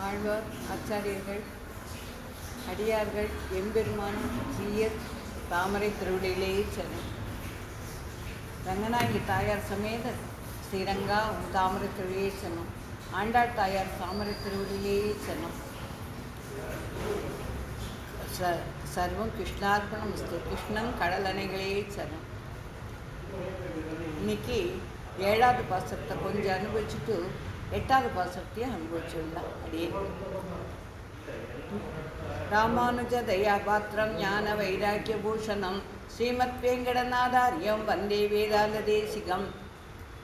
ஆழ்வார் ஆச்சாரியர்கள் அடியார்கள் எம்பெருமான் ஜீயர் தாமரை திருவிடையிலேயே செல்லும். ரங்கநாயகி தாயார் சமேத ஸ்ரீரங்கா தாமரை திருவிழையே செல்லும். ஆண்டாள் தாயார் தாமரை திருவிடையிலேயே செல்லும். சர்வம் கிருஷ்ணார்ப்பணம் கிருஷ்ணன் கடல் அணைகளையே செல்லும். இன்னைக்கு 7வது பாசத்தை கொஞ்சம் அனுபவிச்சுட்டு 8வது பாசத்தையும் அனுபவிச்சுடலாம். அப்படியே ராமானுஜ தயாபாத்திரம் ஞான வைராக்கிய பூஷணம் ஸ்ரீமத் வேங்கடநாதாரியம் வந்தே வேதாந்த தேசிகம்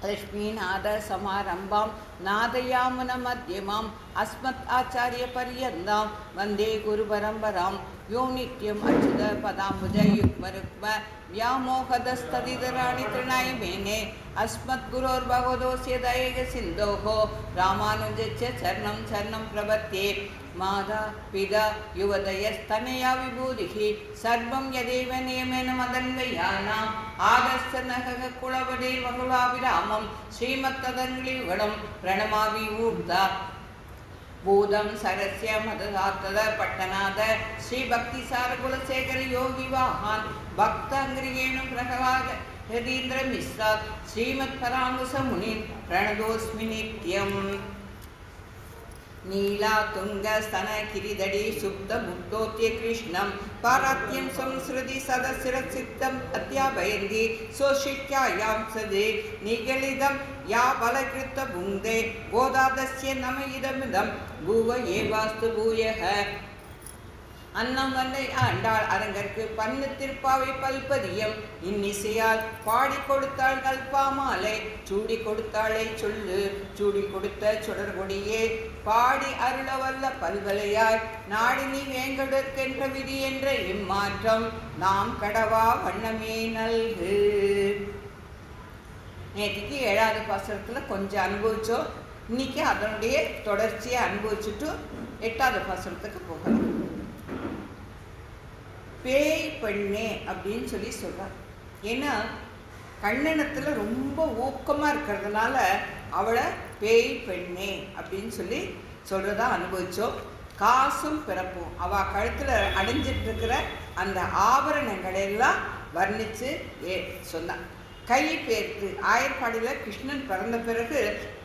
லக்ஷ்மீநாத சமாரம்பாம் நாதயாமுன மத்தியமாம் அஸ்மத் ஆச்சாரிய பரியந்தாம் வந்தே குரு பரம்பராம் யோ நித்யம் அச்சுத பதாம்புஜ யுக்ம ருக்ம व्यामोहदस्तदितराणि तृणाय मेने अस्मद्गुरोर्भगवतोऽस्य दयैक सिन्धोः रामानुजस्य चरणं चरणं प्रपद्ये माता पिता युवतयस्तनया विभूतिः सर्वं यदेव नियमेन मदन्वयानाम् आदस्तनः कुलवडेर्वकुलाभिरामं श्रीमत्तदङ्ग्लियुगलं प्रणमामि ऊर्धा भूतं सरस्य मददातद पट्टनाद श्री भक्तिसार कुलशेखर योगी वाहन भक्तांग्रियेणु प्रहलाद यदीन्द्र मिश्रा श्रीमत् परांकुश मुनिं प्रणतोस्मि नित्यम् नीला तुंग स्तन किरीदड़ी सुप्त मुक्तोत्य कृष्णं पारात्यं संस्कृति सदशिरसिद्धम् अत्याभयन्ति सोशिष्यायां सदे निगलिदं या बलकृत भुङ्क्ते गोदादस्य नम इदमिदं भुव एवास्तु भूयः அன்னம் வந்தை ஆண்டாள் அரங்கற்கு பண்ணு திருப்பாவை பல்பதியம் இன்னிசையால் பாடி கொடுத்தாள் கல்பாமாலை சூடி கொடுத்தாளை சொல்லு சூடி கொடுத்த சுடர்கொடியே பாடி அருளவல்ல பல்வலையாய் நாடினி வேங்கடற்கென்ற விதி என்ற இம்மாற்றம் நாம் கடவா வண்ணமே நல்கு. நேற்றுக்கு 7வது பாசுரத்தில் கொஞ்சம் அனுபவிச்சோம். இன்னைக்கு அதனுடைய தொடர்ச்சியை அனுபவிச்சுட்டு 8வது பாசுரத்துக்கு போகலாம். பேய் பெண்ணே அப்படின்னு சொல்லி சொல்கிறார். ஏன்னா கண்ணனத்தில் ரொம்ப ஊக்கமாக இருக்கிறதுனால அவளை பேய் பெண்ணே அப்படின்னு சொல்லி சொல்கிறதா அனுபவித்தோம். காசும் பிறப்பும் அவள் கழுத்தில் அடைஞ்சிட்டு இருக்கிற அந்த ஆபரணங்களெல்லாம் வர்ணித்து சொன்னான். கை பேர்த்து ஆயர்பாடியில் கிருஷ்ணன் பிறந்த பிறகு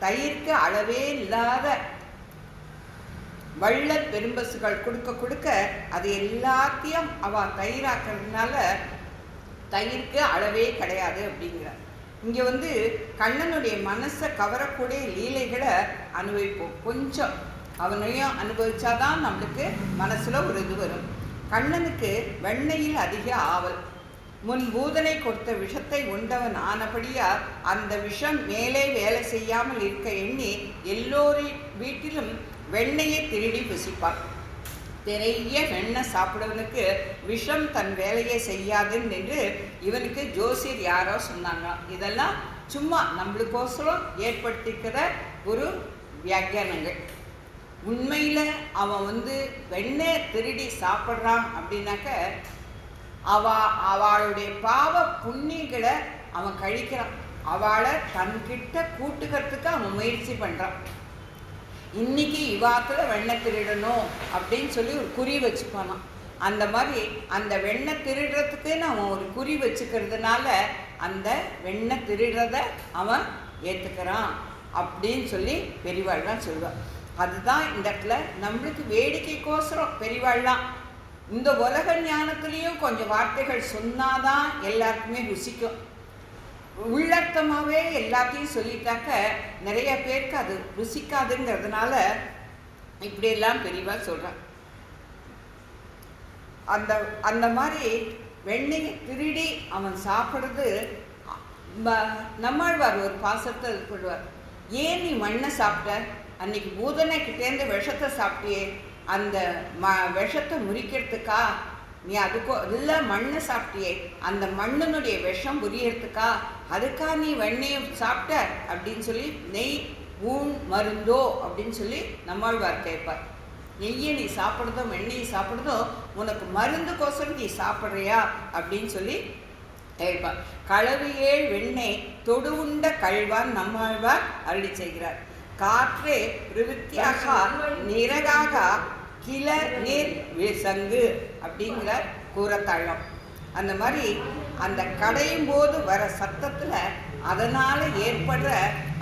தயிர்க்கு அளவே இல்லாத வள்ளல் பெரும்பசுகள் கொடுக்க கொடுக்க அது எல்லாத்தையும் அவள் தயிராக்கிறதுனால தயிருக்கு அளவே கிடையாது அப்படிங்கிறார். இங்கே கண்ணனுடைய மனசை கவரக்கூடிய லீலைகளை அனுபவிப்போம். கொஞ்சம் அவனையும் அனுபவிச்சாதான் நம்மளுக்கு மனசில் ஒரு இது வரும். கண்ணனுக்கு வெண்ணையில் அதிக ஆவல். முன் பூதனை கொடுத்த விஷத்தை உண்டவன் ஆனபடியால் அந்த விஷம் மேலே வேலை செய்யாமல் இருக்க எண்ணி எல்லோரின் வீட்டிலும் வெண்ணையை திருடி புசிப்பார். நிறைய வெண்ணெய் சாப்பிடுவனுக்கு விஷம் தன் வேலையை செய்யாதுன்னு என்று இவனுக்கு ஜோசியர் யாரோ சொன்னாங்க. இதெல்லாம் சும்மா நம்மளுக்கோசரம் ஏற்படுத்திக்கிற ஒரு வியாக்கியானங்கள். உண்மையில் அவன் வெண்ணெய் திருடி சாப்பிட்றான் அப்படின்னாக்க அவளுடைய பாவ புண்ணியங்களை அவன் கழிக்கிறான். அவளை தன்கிட்ட கூட்டுக்கிறதுக்கு அவன் முயற்சி பண்ணுறான். இன்னைக்கு இவாத்தில் வெண்ணெய் திருடணும் அப்படின்னு சொல்லி ஒரு குறி வச்சுப்பானான். அந்த மாதிரி அந்த வெண்ணெய் திருடுறதுக்குன்னு அவன் ஒரு குறி வச்சுக்கிறதுனால அந்த வெண்ணெய் திருடுறத அவன் ஏற்றுக்கிறான் அப்படின்னு சொல்லி பெரியவாள்லாம் சொல்லுவாள். அதுதான் இந்த இடத்துல நம்மளுக்கு வேடிக்கைக்கோசரம் பெரியவாள்லாம் இந்த உலக ஞானத்துலேயும் கொஞ்சம் வார்த்தைகள் சொன்னாதான் எல்லாருக்குமே ருசிக்கும். உள்ளர்த்தமாகவே எல்லாத்தையும் சொல்லிட்டாக்க நிறைய பேருக்கு அது ருசிக்காதுங்கிறதுனால இப்படியெல்லாம் பெரியவா சொல்கிறான். அந்த மாதிரி வெண்ணெயை திருடி அவன் சாப்பிட்றது நம்மாழ்வார் ஒரு பாசத்தை சொல்லுவார். ஏன் நீ மண்ணை சாப்பிட்ட? அன்னைக்கு பூதனைக்கிட்டேருந்து விஷத்தை சாப்பிட்டியே, அந்த விஷத்தை முறிக்கிறதுக்கா? நீ அதுக்கோ இல்லை மண்ணை சாப்பிட்டியே, அந்த மண்ணினுடைய விஷம் புரியறதுக்கா? அதுக்கா நீ வெண்ணெயை சாப்பிட்ட அப்படின்னு சொல்லி நெய் ஊன் மருந்தோ அப்படின்னு சொல்லி நம்மாழ்வார் கேட்பார். நெய்யை நீ சாப்பிட்றதோ வெண்ணெயை சாப்பிட்றதோ உனக்கு மருந்துக்கோசரம் நீ சாப்பிட்றியா அப்படின்னு சொல்லி கேட்பார். களவியேழ் வெண்ணெய் தொடு உண்ட கழ்வான் நம்மாழ்வார் அருளி செய்கிறார். காற்றே பிரவித்தியாக நிறகாக கிள நீர் விசங்கு அப்படிங்கிற கூறத்தாழம். அந்த மாதிரி அந்த கடையும் போது வர சத்தத்தில் அதனால் ஏற்படுற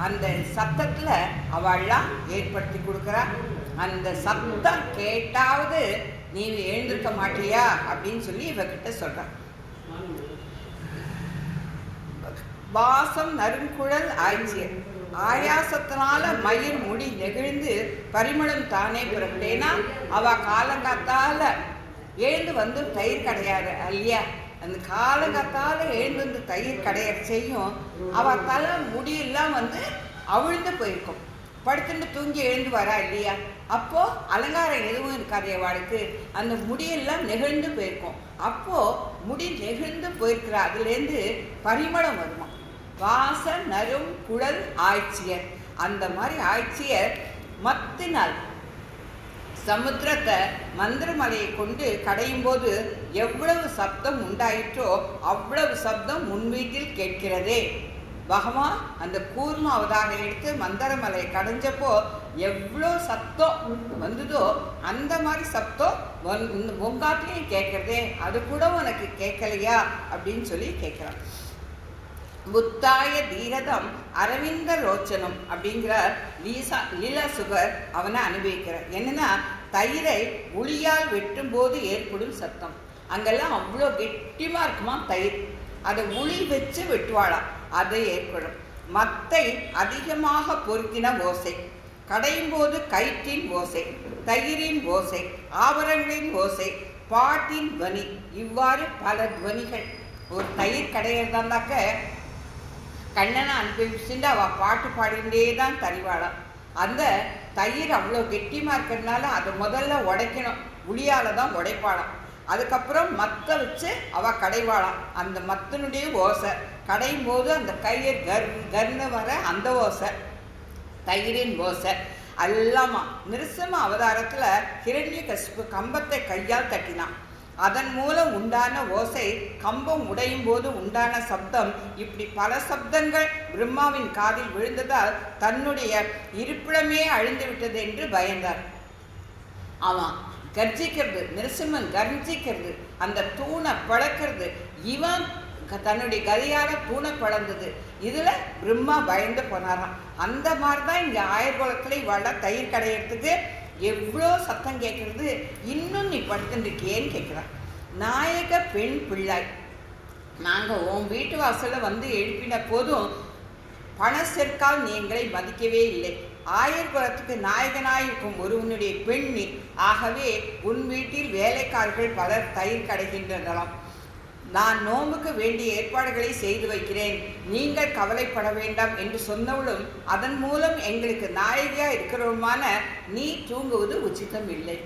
அந்த சத்தத்தில் அவள்லாம் ஏற்படுத்தி கொடுக்குறா. அந்த சத்தம் கேட்டாவது நீ எழுந்திருக்க மாட்டியா அப்படின்னு சொல்லி இவகிட்ட சொல்கிறான். வாசம் நறுங்குழல் ஆய்ச்சியர் ஆயாசத்தினால மயிர் முடி நெகிழ்ந்து பரிமளம் தானே புறப்பட்டேன்னா அவ காலங்காத்தால எழுந்து வந்து தயிர் கடையாரு இல்லையா? அந்த காலங்காத்தால எழுந்து வந்து தயிர் கடையற செய்யும். அவ தலை முடியெல்லாம் வந்து அவிழ்ந்து போயிருக்கும். படுத்துட்டு தூங்கி எழுந்து வரா இல்லையா? அப்போ அலங்காரம் எதுவும் இருக்காது அவளுக்கு. அந்த முடியெல்லாம் நெகிழ்ந்து போயிருக்கும். அப்போ முடி நெகிழ்ந்து போயிருக்கிறா. அதுலேருந்து பரிமளம் வருமா. வாச நரும் குழல் ஆய்ச்சியர். அந்த மாதிரி ஆய்ச்சியர் மத்தினால் சமுத்திரத்தை மந்திரமலையை கொண்டு கடையும் போது எவ்வளவு சப்தம் உண்டாயிற்றோ அவ்வளவு சப்தம் முன் வீட்டில் கேட்கிறதே. பகவான் அந்த கூர்ம அவதாரம் எடுத்து மந்திரமலை கடைஞ்சப்போ எவ்வளோ சத்தம் வந்ததோ அந்த மாதிரி சப்தம் உங்காட்டிலையும் கேட்கறதே. அது கூட உனக்கு கேட்கலையா அப்படின்னு சொல்லி கேட்குறான். புத்தாய தீரதம் அரவிந்த லோச்சனம் அப்படிங்கிற லீலா சுகர் அவனை அனுபவிக்கிறார். என்னன்னா தயிரை உளியால் வெட்டும் போது ஏற்படும் சத்தம். அங்கெல்லாம் அவ்வளோ கெட்டிமா இருக்குமா தயிர். அதை உளி வச்சு வெட்டுவாளாம், அதை ஏற்படும். மத்தை அதிகமாக பொருத்தின ஓசை, கடையும் போது கயிற்றின் ஓசை, தயிரின் ஓசை, ஆபரணங்களின் ஓசை, பாட்டின் துவனி, இவ்வாறு பல துவனிகள். ஒரு தயிர் கடையிறதாந்தாக்க கண்ணனை அனுபவிச்சுட்டு அவள் பாட்டு பாடிண்டே தான் தருவாளாம். அந்த தயிர் அவ்வளோ கெட்டிமா இருக்கிறதுனால அதை முதல்ல உடைக்கணும், உளியால் தான் உடைப்பாளாம். அதுக்கப்புறம் மத்தை வச்சு அவள் கடைவாளாம். அந்த மத்தினுடைய ஓசை கடையும் போது அந்த கயிறு கர்னு வர அந்த ஓசை, தயிரின் ஓசை எல்லாமா. நிருசிம்ம அவதாரத்தில் ஹிரண்யகசிபு கம்பத்தை கையால் தட்டினான். அதன் மூலம் உண்டான ஓசை கம்பம் உடையும் போது உண்டான சப்தம். இப்படி பல சப்தங்கள் பிரம்மாவின் காதில் விழுந்ததால் தன்னுடைய இருப்பிடமே அழிந்து விட்டது என்று பயந்தார். ஆமாம், கர்ஜிக்கிறது, நிருசிம்மன் கர்ஜிக்கிறது, அந்த தூணை பழக்கிறது, இவன் தன்னுடைய கதையால் தூணை பழந்தது. இதில் பிரம்மா பயந்து போனாராம். அந்த மாதிரி தான் இங்கே ஆயர்குளத்தில் இவள தயிர் கடையிறதுக்கு எவ்வளோ சத்தம் கேட்குறது. இன்னும் நீ படுத்துட்டுருக்கியேன்னு கேட்குறான். நாயக பெண் பிள்ளாய், நாங்கள் உன் வீட்டு வாசலில் வந்து எழுப்பின போதும் பண செற்கால் நீ எங்களை மதிக்கவே இல்லை. ஆயர்குலத்துக்கு நாயகனாயிருக்கும் ஒருவனுடைய பெண் நீ. ஆகவே உன் வீட்டில் வேலைக்காரர்கள் பலர் தயிர் கடைகின்றனராம். நான் நோம்புக்கு வேண்டிய ஏற்பாடுகளை செய்து வைக்கிறேன், நீங்கள் கவலைப்பட வேண்டாம் என்று சொன்னவளும் அதன் மூலம் எங்களுக்கு நாயகியாக இருக்கிறவருமான நீ தூங்குவது உச்சிதம் இல்லை.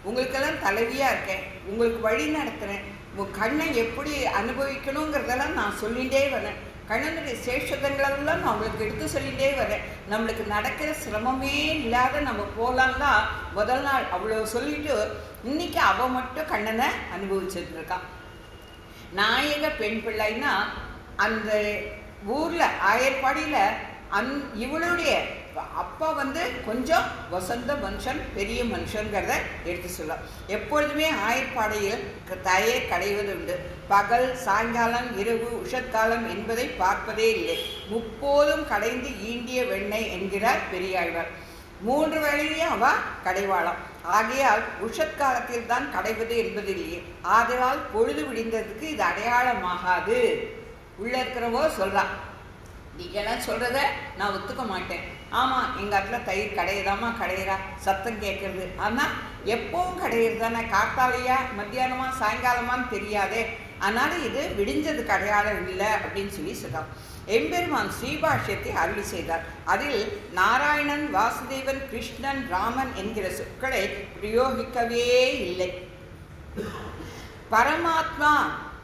உங்களுக்கெல்லாம் தலைவியாக இருக்கேன், உங்களுக்கு வழி நடத்துகிறேன், உங்கள் கண்ணை எப்படி அனுபவிக்கணுங்கிறதெல்லாம் நான் சொல்லிகிட்டே வரேன். கண்ணனுடைய சேஷதங்களெல்லாம் நான் உங்களுக்கு எடுத்து சொல்லிகிட்டே வரேன். நம்மளுக்கு நடக்கிற சிரமமே இல்லாத நம்ம போகலான்லாம் முதல் நாள் அவ்வளோ சொல்லிட்டு இன்னைக்கு அவள் மட்டும் கண்ணனை அனுபவிச்சுட்டு இருக்கான். நாயக பெண் பிள்ளைன்னா அந்த ஊரில் ஆயர்பாடியில் இவளுடைய அப்பா வந்து கொஞ்சம் வசந்த மனுஷன், பெரிய மனுஷங்கிறத எடுத்து சொல்லலாம். எப்பொழுதுமே ஆயர்பாடையில் தயிர் கடைவது உண்டு. பகல், சாயங்காலம், இரவு, உஷத்காலம் என்பதை பார்ப்பதே இல்லை. முப்போதும் கடைந்து ஈண்டிய வெண்ணெய் என்கிறார் பெரியாழ்வார். 3 வேளையும் அவ கடைவாளாம். ஆகையால் உஷத்காலத்தில் தான் கடைவது என்பதில்லையே. ஆதலால் பொழுது விடிந்ததுக்கு இது அடையாளமாகாது. உள்ள இருக்கிறவோ சொல்றான், நீங்கெல்லாம் சொல்றத நான் ஒத்துக்க மாட்டேன். ஆமாம், எங்கள் இடத்துல தயிர் கடையதாமா கடையிறா, சத்தம் கேட்கறது. ஆனால் எப்பவும் கடையிறதானே, காத்தாலையா மத்தியானமா சாயங்காலமான்னு தெரியாதே. அதனால இது விடிஞ்சதுக்கு அடையாளம் இல்லை அப்படின்னு சொல்லி சொல்றான். எம்பெருமான் ஸ்ரீபாஷ்யத்தை அருளி செய்தார். அதில் நாராயணன், வாசுதேவன், கிருஷ்ணன், ராமன் என்கிற சொற்களை பிரயோகிக்கவே இல்லை. பரமாத்மா,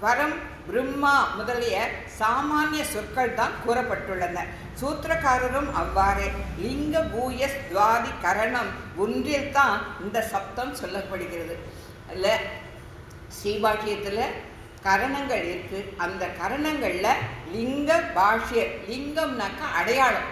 பரம், பிரம்மா முதலிய சாமானிய சொற்கள் தான் கூறப்பட்டுள்ளன. சூத்திரக்காரரும் அவ்வாறே. லிங்க பூயஸ் துவாதி கரணம் ஒன்றில் தான் இந்த சப்தம் சொல்லப்படுகிறது. அல்ல, ஸ்ரீபாஷ்யத்தில் கரணங்கள் இருக்கு. அந்த கரணங்களில் லிங்க பாஷ்ய, லிங்கம்னாக்கா அடையாளம்,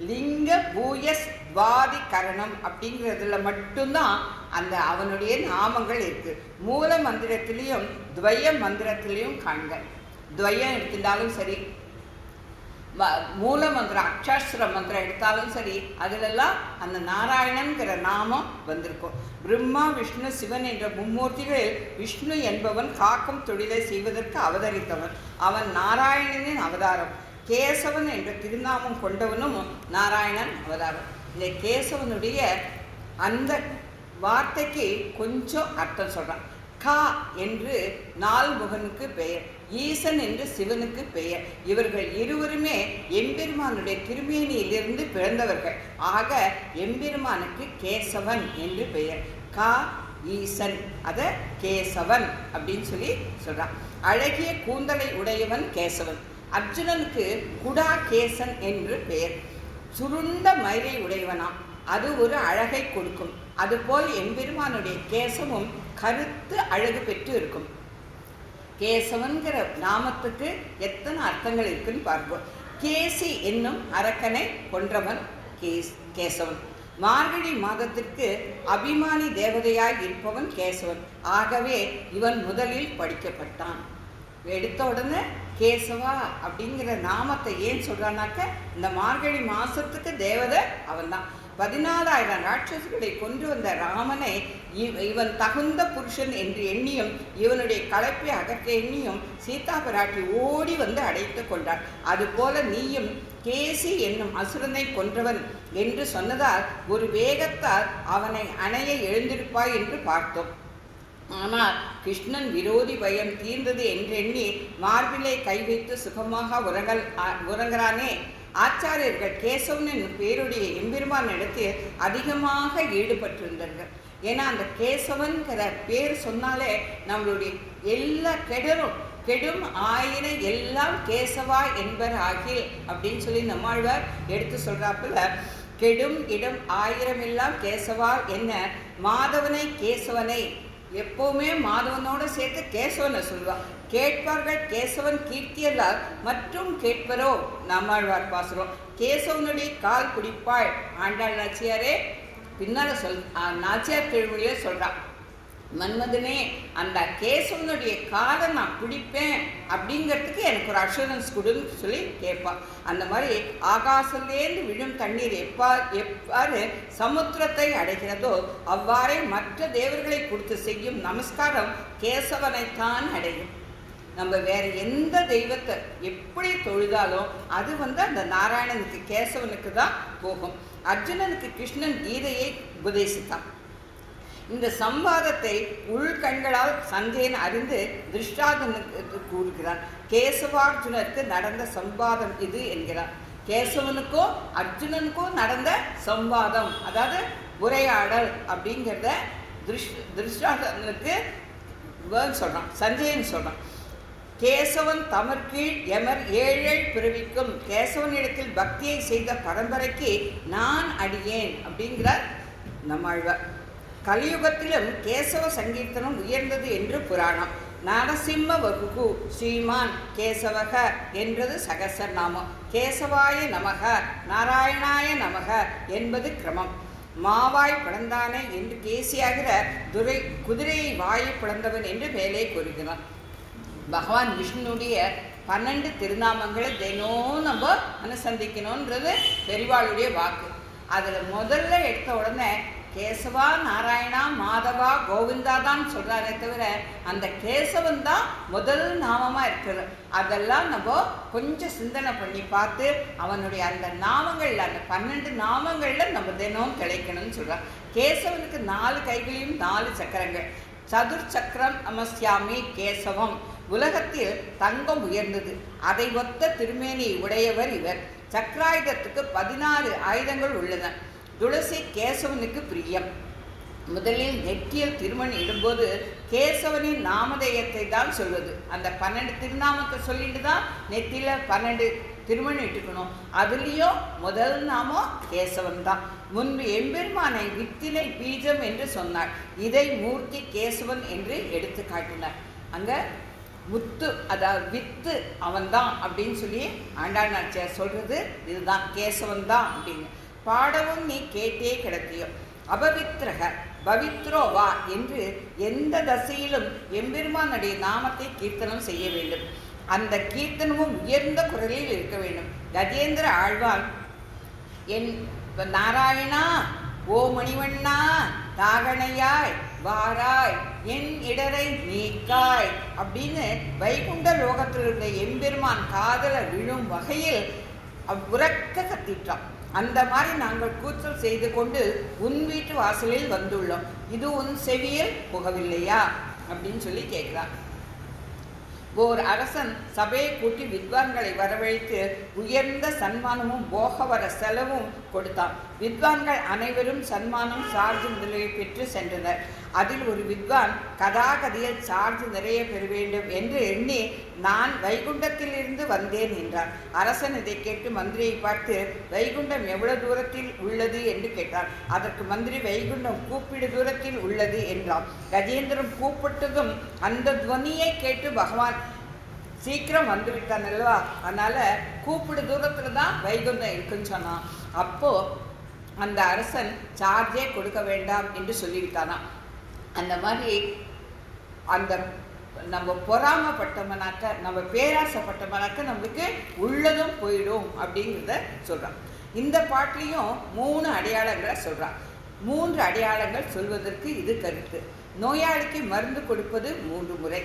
லிங்க பூயஸ் வாதி கரணம் அப்படிங்கிறதுல மட்டும்தான் அந்த அவனுடைய நாமங்கள் இருக்கு. மூல மந்திரத்திலையும் துவய மந்திரத்திலையும் காண்க. துவயம் எடுத்துட்டாலும் சரி, மூல மந்திரம் அக்ஷாஸ்திர மந்திரம் எடுத்தாலும் சரி, அதிலெல்லாம் அந்த நாராயணன்கிற நாமம் வந்திருக்கும். பிரம்மா விஷ்ணு சிவன் என்ற மும்மூர்த்திகளில் விஷ்ணு என்பவன் காக்கும் தொழிலை செய்வதற்கு அவதரித்தவன். அவன் நாராயணனின் அவதாரம். கேசவன் என்ற திருநாமம் கொண்டவனும் நாராயணன் அவதாரம். இந்த கேசவனுடைய அந்த வார்த்தைக்கு கொஞ்சம் அர்த்தம் சொல்கிறான். கா என்று நால்முகனுக்கு பெயர், ஈசன் என்று சிவனுக்கு பெயர். இவர்கள் இருவருமே எம்பெருமானுடைய திருமேனியிலிருந்து பிறந்தவர்கள். ஆக எம்பெருமானுக்கு கேசவன் என்று பெயர். கா ஈசன், அத கேசவன் அப்படின்னு சொல்லி சொல்றான். அழகிய கூந்தலை உடையவன் கேசவன். அர்ஜுனனுக்கு குடா கேசன் என்று பெயர். சுருண்ட மயிரை உடையவனாம், அது ஒரு அழகை கொடுக்கும். அதுபோல் எம்பெருமானுடைய கேசமும் கருத்து அழகு பெற்று இருக்கும். கேசவன்கிற நாமத்துக்கு எத்தனை அர்த்தங்கள் இருக்குன்னு பார்ப்போம். கேசி என்னும் அரக்கனை கொன்றவன் கேசவன். மார்கழி மாதத்திற்கு அபிமானி தேவதையாய் இருப்பவன் கேசவன். ஆகவே இவன் முதலில் படிக்கப்பட்டான். எடுத்த உடனே கேசவா அப்படிங்கிற நாமத்தை ஏன் சொல்றானாக்க, இந்த மார்கழி மாசத்துக்கு தேவதை அவன் தான். 14,000 ராட்சசுகளை கொண்டு வந்த ராமனை இவன் தகுந்த புருஷன் என்று எண்ணியும் இவனுடைய களைப்பை அகற்ற எண்ணியும் சீதா பிராட்டி ஓடி வந்து அடைத்து கொண்டாள். அதுபோல நீயும் கேசி என்னும் அசுரனை கொன்றவன் என்று சொன்னதால் ஒரு வேகத்தால் அவனை அணைய எழுந்திருப்பாய் என்று பார்த்தோம். ஆனால் கிருஷ்ணன் விரோதி பயம் தீர்ந்தது என்றெண்ணி மார்பிலை கை வைத்து சுகமாக உறங்குறானே. ஆச்சாரியர்கள் கேசவன் என்னும் பேருடைய எம்பெருமான் இடத்தில் அதிகமாக ஈடுபட்டிருந்தார்கள். ஏன்னா அந்த கேசவன்கிற பேர் சொன்னாலே நம்மளுடைய எல்லா கெடும் ஆயின எல்லாம் கேசவா என்பர் ஆகில் அப்படின்னு சொல்லி நம்மாழ்வார் எடுத்து சொல்றாப்புல, கெடும் இடம் 1000 எல்லாம் கேசவா என்ன மாதவனை கேசவனை எப்பவுமே மாதவனோட சேர்த்து கேசவனை சொல்லுவான். கேட்பார்கள் கேசவன் கீர்த்தியல்லால் மற்றும் கேட்பரோ நம்மாழ்வார் பாசுறோம். கேசவனுடைய கால் பிடிப்பாள் ஆண்டாள் நாச்சியாரே பின்னால நாச்சியார் திருமொழியில சொல்றான். மன்மதனே, அந்த கேசவனுடைய காலை நான் பிடிப்பேன் அப்படிங்கிறதுக்கு எனக்கு ஒரு அஷூரன்ஸ் கொடுன்னு சொல்லி கேட்பான். அந்த மாதிரி ஆகாசத்துலேருந்து விழும் தண்ணீர் எவ்வாறு சமுத்திரத்தை அடைகிறதோ அவ்வாறே மற்ற தேவர்களை கொடுத்து செய்யும் நமஸ்காரம் கேசவனைத்தான் அடையும். நம்ம வேற எந்த தெய்வத்தை எப்படி தொழுதாலும் அது அந்த நாராயணனுக்கு கேசவனுக்கு தான் போகும். அர்ஜுனனுக்கு கிருஷ்ணன் கீதையை உபதேசித்தான். இந்த சம்வாதத்தை உள்கண்களால் சஞ்சயன் அறிந்து திருஷ்டாதனுக்கு கூறுகிறான். கேசவார்ஜுனருக்கு நடந்த சம்வாதம் இது என்கிறார். கேசவனுக்கும் அர்ஜுனனுக்கும் நடந்த சம்வாதம், அதாவது உரையாடல் அப்படிங்கிறத திருஷ்டாதனுக்கு சொல்றான், சஞ்சயன் சொல்றான். கேசவன் தமர்கீழ் எமர் 7 பிறவிக்கும் கேசவனிடத்தில் பக்தியை செய்த பரம்பரைக்கு நான் அடியேன் அப்படிங்கிறார் நம்மாழ்வார். கலியுகத்திலும் கேசவ சங்கீர்த்தனம் உயர்ந்தது என்று புராணம். நரசிம்ம வகுகு ஸ்ரீமான் கேசவக என்றது சகசரநாமம். கேசவாய நமக நாராயணாய நமக என்பது கிரமம். மாவாய் பிளந்தானே என்று கேசியாகிற குதிரையை வாயை பிளந்தவன் என்று மேலே கூறுகிறான். பகவான் விஷ்ணுடைய 12 திருநாமங்களை தினம் நம்ம அனுசந்திக்கணுன்றது பெரிவாளுடைய வாக்கு. அதில் முதல்ல எடுத்த உடனே கேசவா நாராயணா மாதவா கோவிந்தா தான் சொல்கிறாரே தவிர அந்த கேசவன் தான் முதல் நாமமாக இருக்கிறது. அதெல்லாம் நம்ம கொஞ்சம் சிந்தனை பண்ணி பார்த்து அவனுடைய அந்த நாமங்களில் அந்த 12 நாமங்களில் நம்ம தினம் கிடைக்கணும்னு சொல்கிறார். கேசவனுக்கு 4 கைகளையும் 4 சக்கரங்கள். சதுர் சக்கரம் நமஸ்யாமி கேசவம். உலகத்தில் தங்கம் உயர்ந்தது, அதை ஒத்த திருமேனி உடையவர் இவர். சக்கராயுதத்துக்கு 16 ஆயுதங்கள் உள்ளன. துளசி கேசவனுக்கு பிரியம். முதலில் நெற்றியில் திருமணி இடும்போது கேசவனின் நாமதேயத்தை தான் சொல்வது. அந்த 12 திருநாமத்தை சொல்லிட்டு தான் நெற்றியில் 12 திருமணி இட்டுக்கணும். அதுலேயும் முதல் நாமம் கேசவன் தான். முன்பு எம்பெருமானை வித்திலை பீஜம் என்று சொன்னார். இதை மூர்த்தி கேசவன் என்று எடுத்து காட்டினார். அங்கே முத்து, அதாவது வித்து அவன்தான் அப்படின்னு சொல்லி ஆண்டாள் நாச்சியார் சொல்கிறது இதுதான், கேசவன் தான் அப்படின்னு. பாடவும் நீ கேட்டே கிடத்தியோ அபவித்ரக பவித்ரோ வா என்று எந்த தசையிலும் எம்பெருமானுடைய நாமத்தை கீர்த்தனம் செய்ய வேண்டும். அந்த கீர்த்தனமும் உயர்ந்த குரலில் இருக்க வேண்டும். கஜேந்திர ஆழ்வான் என் நாராயணா ஓ மணிவண்ணா தாகணையாய் வாராய் என் இடரை நீக்காய் அப்படின்னு வைகுண்ட லோகத்தில் இருந்த எம்பெருமான் காதல விழும் வகையில் உறக்க கத்திட்டான். அந்த மாதிரி நாங்கள் கூச்சல் செய்து கொண்டு உன் வீட்டு வாசலில் வந்துள்ளோம், இது உன் செவியில் புகவில்லையா அப்படின்னு சொல்லி கேட்கிறான். ஓர் அரசன் சபையை கூட்டி வித்வான்களை வரவழைத்து உயர்ந்த சன்மானமும் போகவர செலவும் கொடுத்தான். வித்வான்கள் அனைவரும் சன்மானம் சார்ஜ் முதலியை பெற்று சென்றனர். அதில் ஒரு வித்வான் கதாகதியில் சார்ஜ் நிறைய பெற வேண்டும் என்று எண்ணி நான் வைகுண்டத்திலிருந்து வந்தேன் என்றான். அரசன் இதை கேட்டு மந்திரியை பார்த்து வைகுண்டம் எவ்வளவு தூரத்தில் உள்ளது என்று கேட்டான். அதற்கு மந்திரி வைகுண்டம் கூப்பிடு தூரத்தில் உள்ளது என்றான். கஜேந்திரன் கூப்பிட்டதும் அந்த துவனியை கேட்டு பகவான் சீக்கிரம் வந்து விட்டான் அல்லவா, அதனால கூப்பிடு தூரத்துல தான் வைகுண்டம் இருக்குன்னு சொன்னான். அப்போ அந்த அரசன் சார்ஜே கொடுக்க வேண்டாம் என்று சொல்லிவிட்டானா. அந்த மாதிரி அந்த நம்ம பொறாமப்பட்டோம்னாக்க, நம்ம பேராசைப்பட்டோம்னாக்க நம்மளுக்கு உள்ளதும் போயிடும் அப்படிங்கிறத சொல்றான். இந்த பாட்டிலையும் 3 அடையாளங்களை சொல்றான். 3 அடையாளங்கள் சொல்வதற்கு இது கருத்து. நோயாளிக்கு மருந்து கொடுப்பது 3 முறை,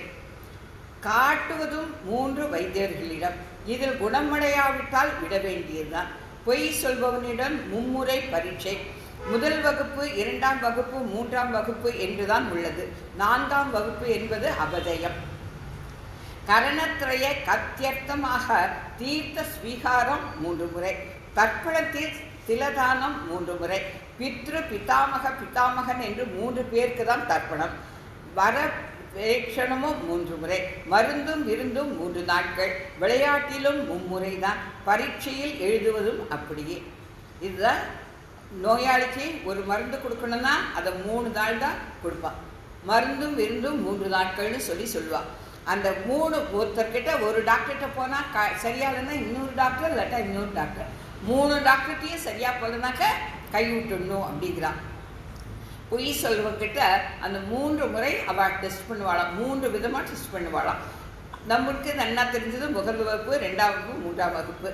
காட்டுவதும் 3 வைத்தியர்களிடம், இதில் குணமடையாவிட்டால் விட வேண்டியதுதான். பொய் சொல்பவனிடம் 3 முறை பரீட்சை, முதல் வகுப்பு 2ஆம் வகுப்பு 3ஆம் வகுப்பு என்றுதான் உள்ளது. 4ஆம் வகுப்பு என்பது அபதயம். கரணத்திரைய கத்தியர்த்தமாக தீர்த்த ஸ்வீகாரம் 3 முறை, தர்ப்பணத்தில் திலதானம் 3 முறை, பித்ரு பிதாமக பிதாமகன் என்று 3 பேருக்கு தான் தர்ப்பணம், வர பிரேட்சணமும் 3 முறை, மருந்தும் விருந்தும் 3 நாட்கள், விளையாட்டிலும் 3 முறை தான், பரீட்சையில் எழுதுவதும் அப்படியே. இதுதான் நோயாளிக்கு ஒரு மருந்து கொடுக்கணும்னா அதை 3 நாள் தான் கொடுப்பான். மருந்தும் விருந்தும் 3 நாட்கள்னு சொல்லுவாள். அந்த 3 ஒருத்தர்கிட்ட ஒரு டாக்டர்கிட்ட போனால் சரியாகலன்னா இன்னொரு டாக்டர், இல்லாட்டா இன்னொரு டாக்டர், 3 டாக்டர்கிட்டையும் சரியாக போகலனாக்க கை விட்டுடணும் அப்படிங்கிறான். பொய் சொல்வங்கிட்ட அந்த 3 முறை அவள் டெஸ்ட் பண்ணுவாளாம். 3 விதமாக டெஸ்ட் பண்ணுவாளாம். நம்மளுக்கு நல்லா தெரிஞ்சது முதல் வகுப்பு 2ஆம் வகுப்பு 3ஆம் வகுப்பு.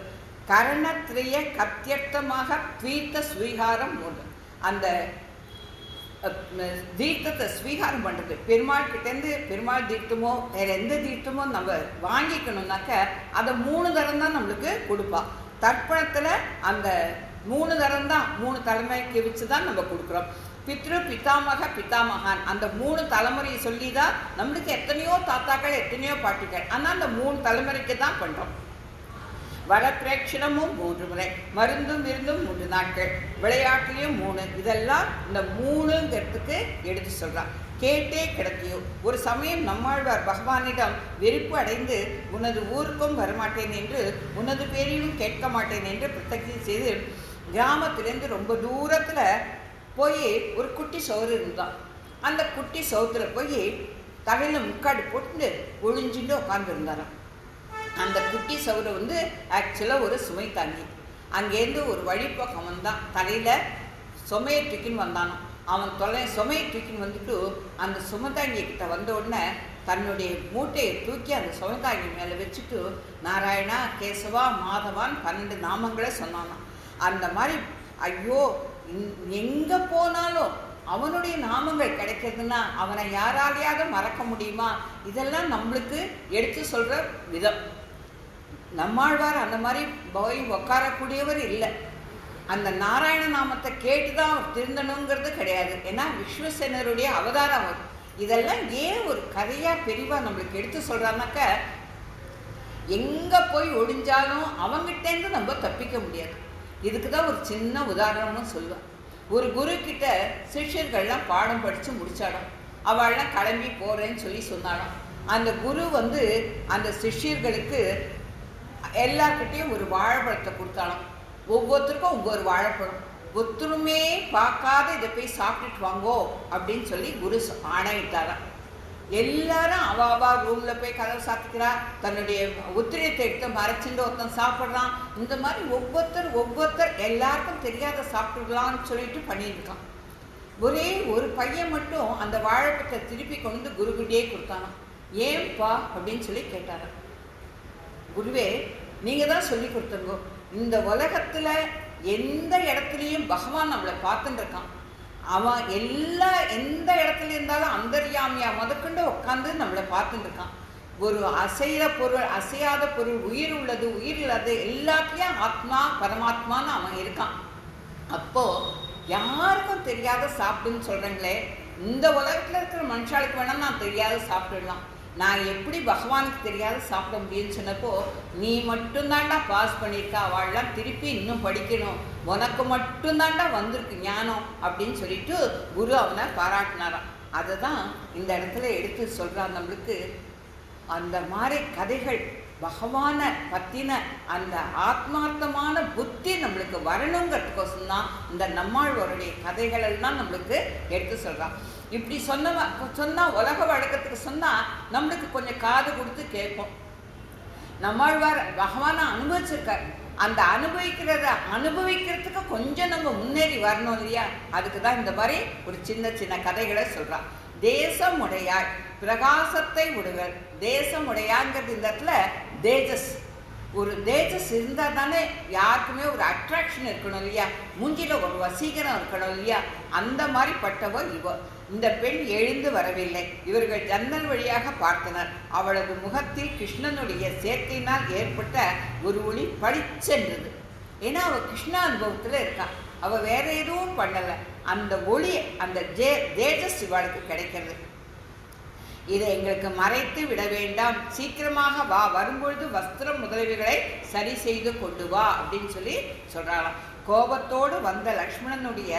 கரணத்திரைய கத்தியர்த்தமாக தீர்த்த ஸ்வீகாரம் 3, அந்த தீர்த்தத்தை ஸ்வீகாரம் பண்ணுறது, பெருமாள் கிட்டேருந்து பெருமாள் தீர்த்தமோ வேறு எந்த தீர்த்தமோ நம்ம வாங்கிக்கணும்னாக்க அதை 3 தரம் தான் நம்மளுக்கு கொடுப்பா. தர்ப்பணத்தில் அந்த 3 தரம் தான், 3 தலைமுறைக்கு வச்சு தான் நம்ம கொடுக்குறோம். பித்ரு பிதாமக பிதாமகான் அந்த 3 தலைமுறையை சொல்லி தான் நம்மளுக்கு எத்தனையோ தாத்தாக்கள் எத்தனையோ பாட்டிகள், ஆனால் அந்த 3 தலைமுறைக்கு தான் பண்ணுறோம். வரப்பிரேட்சணமும் 3 முறை, மருந்தும் விருந்தும் 3 நாட்கள், விளையாட்டுலையும் 3. இதெல்லாம் இந்த 3ங்கிறதுக்கு எடுத்து சொல்கிறான். கேட்டே கிடத்தியோ. ஒரு சமயம் நம்மாழ்வார் பகவானிடம் வெறுப்பு அடைந்து உனது ஊருக்கும் வரமாட்டேன் என்று உனது பேரையும் கேட்க மாட்டேன் என்று பிரதிஜை செய்து கிராமத்திலேருந்து ரொம்ப தூரத்தில் போய் ஒரு குட்டி சோறு இருந்தான். அந்த குட்டி சோத்துல போய் தலையில் முக்காடு போட்டு ஒழிஞ்சுட்டு உட்காந்துருந்தாரான். அந்த குட்டி சவுரை வந்து ஆக்சுவலாக ஒரு சுமை தாங்கி. அங்கேருந்து ஒரு வழிப்பக்கம் வந்தான், தலையில் சுமையை தூக்கின்னு வந்தானோ. அவன் சுமையை தூக்கின்னு வந்துட்டு அந்த சுமதாங்கிக்கிட்ட வந்த உடனே தன்னுடைய மூட்டையை தூக்கி அந்த சுமதாங்கி மேலே வச்சுட்டு நாராயணா கேசவா மாதவான் 12 நாமங்களை சொன்னானான். அந்த மாதிரி ஐயோ எங்கே போனாலும் அவனுடைய நாமங்கள் கிடைக்கிறதுனா அவனை யாராலையாவது மறக்க முடியுமா? இதெல்லாம் நம்மளுக்கு எடுத்து சொல்கிற விதம். நம்மாழ்வார் அந்த மாதிரி போய் உட்காரக்கூடியவர் இல்லை. அந்த நாராயண நாமத்தை கேட்டு தான் அவர் திருந்தணுங்கிறது கிடையாது. ஏன்னா விஸ்வசேனருடைய அவதாரம் அவர். இதெல்லாம் ஏன் ஒரு கதையாக பெரிவாக நம்மளுக்கு எடுத்து சொல்கிறான்னாக்க, எங்கே போய் ஒழிஞ்சாலும் அவங்ககிட்டேருந்து நம்ம தப்பிக்க முடியாது. இதுக்கு தான் ஒரு சின்ன உதாரணமும் சொல்லுவேன். ஒரு குரு கிட்ட சிஷ்யர்கள்லாம் பாடம் படித்து முடித்தாலும் அவள்லாம் கிளம்பி போகிறேன்னு சொல்லி சொன்னாலும் அந்த குரு வந்து அந்த சிஷ்யர்களுக்கு எல்லார்கிட்டையும் ஒரு வாழைப்பழத்தை கொடுத்தாலும் ஒவ்வொருத்தருக்கும் ஒவ்வொரு வாழைப்பழம், ஒத்துருமே பார்க்காத இதை போய் சாப்பிட்டுட்டு வாங்கோ அப்படின்னு சொல்லி குரு ஆணையிட்டாராம். எல்லாரும் அவாவா ரூம்ல போய் கதவை சாத்திக்கிறா, தன்னுடைய உத்திரியத்தை எடுத்து மறைச்சிட்டு ஒருத்தன் சாப்பிட்றான். இந்த மாதிரி ஒவ்வொருத்தர் எல்லாருக்கும் தெரியாத சாப்பிட்டுடலான்னு சொல்லிட்டு பண்ணியிருக்கான். ஒரே ஒரு பையன் மட்டும் அந்த வாழைப்பத்தை திருப்பி கொண்டு குருகிட்டே கொடுத்தானான். ஏன்பா அப்படின்னு சொல்லி கேட்டாரான். குருவே, நீங்க தான் சொல்லி கொடுத்துருங்கோ, இந்த உலகத்துல எந்த இடத்துலையும் பகவான் நம்மளை பார்த்துட்டு இருக்கான். அவன் எந்த இடத்துல இருந்தாலும் அந்தர்யாமியா முதற்கொண்டு உட்காந்து நம்மளை பார்த்துட்டு இருக்கான். ஒரு அசைகிற பொருள், அசையாத பொருள், உயிர் உள்ளது, உயிர் இல்லாது எல்லாத்தையும் ஆத்மா பரமாத்மான்னு அவன் இருக்கான். அப்போ யாருக்கும் தெரியாத சாப்பிடுன்னு சொல்றீங்களே, இந்த உலகத்துல இருக்கிற மனுஷாளுக்கு வேணா நான் தெரியாத சாப்பிட்டுடலாம், நான் எப்படி பகவானுக்கு தெரியாத சாப்பிட முடியும்னு சொன்னப்போ, நீ மட்டும்தாண்டா பாஸ் பண்ணியிருக்கா, அவள்லாம் திருப்பி இன்னும் படிக்கணும், உனக்கு மட்டும்தாண்டா வந்திருக்கு ஞானம் அப்படின்னு சொல்லிட்டு குரு அவனை பாராட்டினாராம். அதை தான் இந்த இடத்துல எடுத்து சொல்கிறான். நம்மளுக்கு அந்த மாதிரி கதைகள், பகவானை பற்றின அந்த ஆத்மார்த்தமான புத்தி நம்மளுக்கு வரணுங்கிறதுக்கோசம் தான் இந்த நம்மாழ்வாருடைய கதைகள் எல்லாம் நம்மளுக்கு எடுத்து சொல்கிறான். இப்படி சொன்னால் உலக வழக்கத்துக்கு சொன்னால் நம்மளுக்கு கொஞ்சம் காது கொடுத்து கேட்போம். நம்மாழ்வார் பகவானை அனுபவிச்சிருக்கார். அந்த அனுபவிக்கிறதுக்கு கொஞ்சம் நம்ம முன்னேறி வரணும் இல்லையா? அதுக்கு தான் இந்த மாதிரி ஒரு சின்ன சின்ன கதைகளை சொல்கிறான். தேசமுடையாய், பிரகாசத்தை உடையவர். தேசமுடையாங்கிறது இந்த இடத்துல தேஜஸ். ஒரு தேஜஸ் இருந்தால் தானே யாருக்குமே ஒரு அட்ராக்ஷன் இருக்கணும் இல்லையா? மூஞ்சில ஒரு வசீகரம் இருக்கணும் இல்லையா? அந்த மாதிரி பட்டவர் இவர். இந்த பெண் எழுந்து வரவில்லை. இவர்கள் ஜன்னல் வழியாக பார்த்தனர். அவளது முகத்தில் கிருஷ்ணனுடைய சேர்க்கையினால் ஏற்பட்ட ஒரு ஒளி பளிச்சென்றது. ஏன்னா அவள் கிருஷ்ண அனுபவத்தில் இருக்கான், அவள் வேற எதுவும் பண்ணலை. அந்த ஒளி, அந்த தேஜஸ் இவளுக்கு கிடைக்கிறது. இதை எங்களுக்கு மறைத்து விட வேண்டாம், சீக்கிரமாக வா, வரும்பொழுது வஸ்திரம் முதலீடுகளை சரி செய்து கொண்டு வா அப்படின்னு சொல்லி சொல்றாளாம். கோபத்தோடு வந்த லக்ஷ்மணனுடைய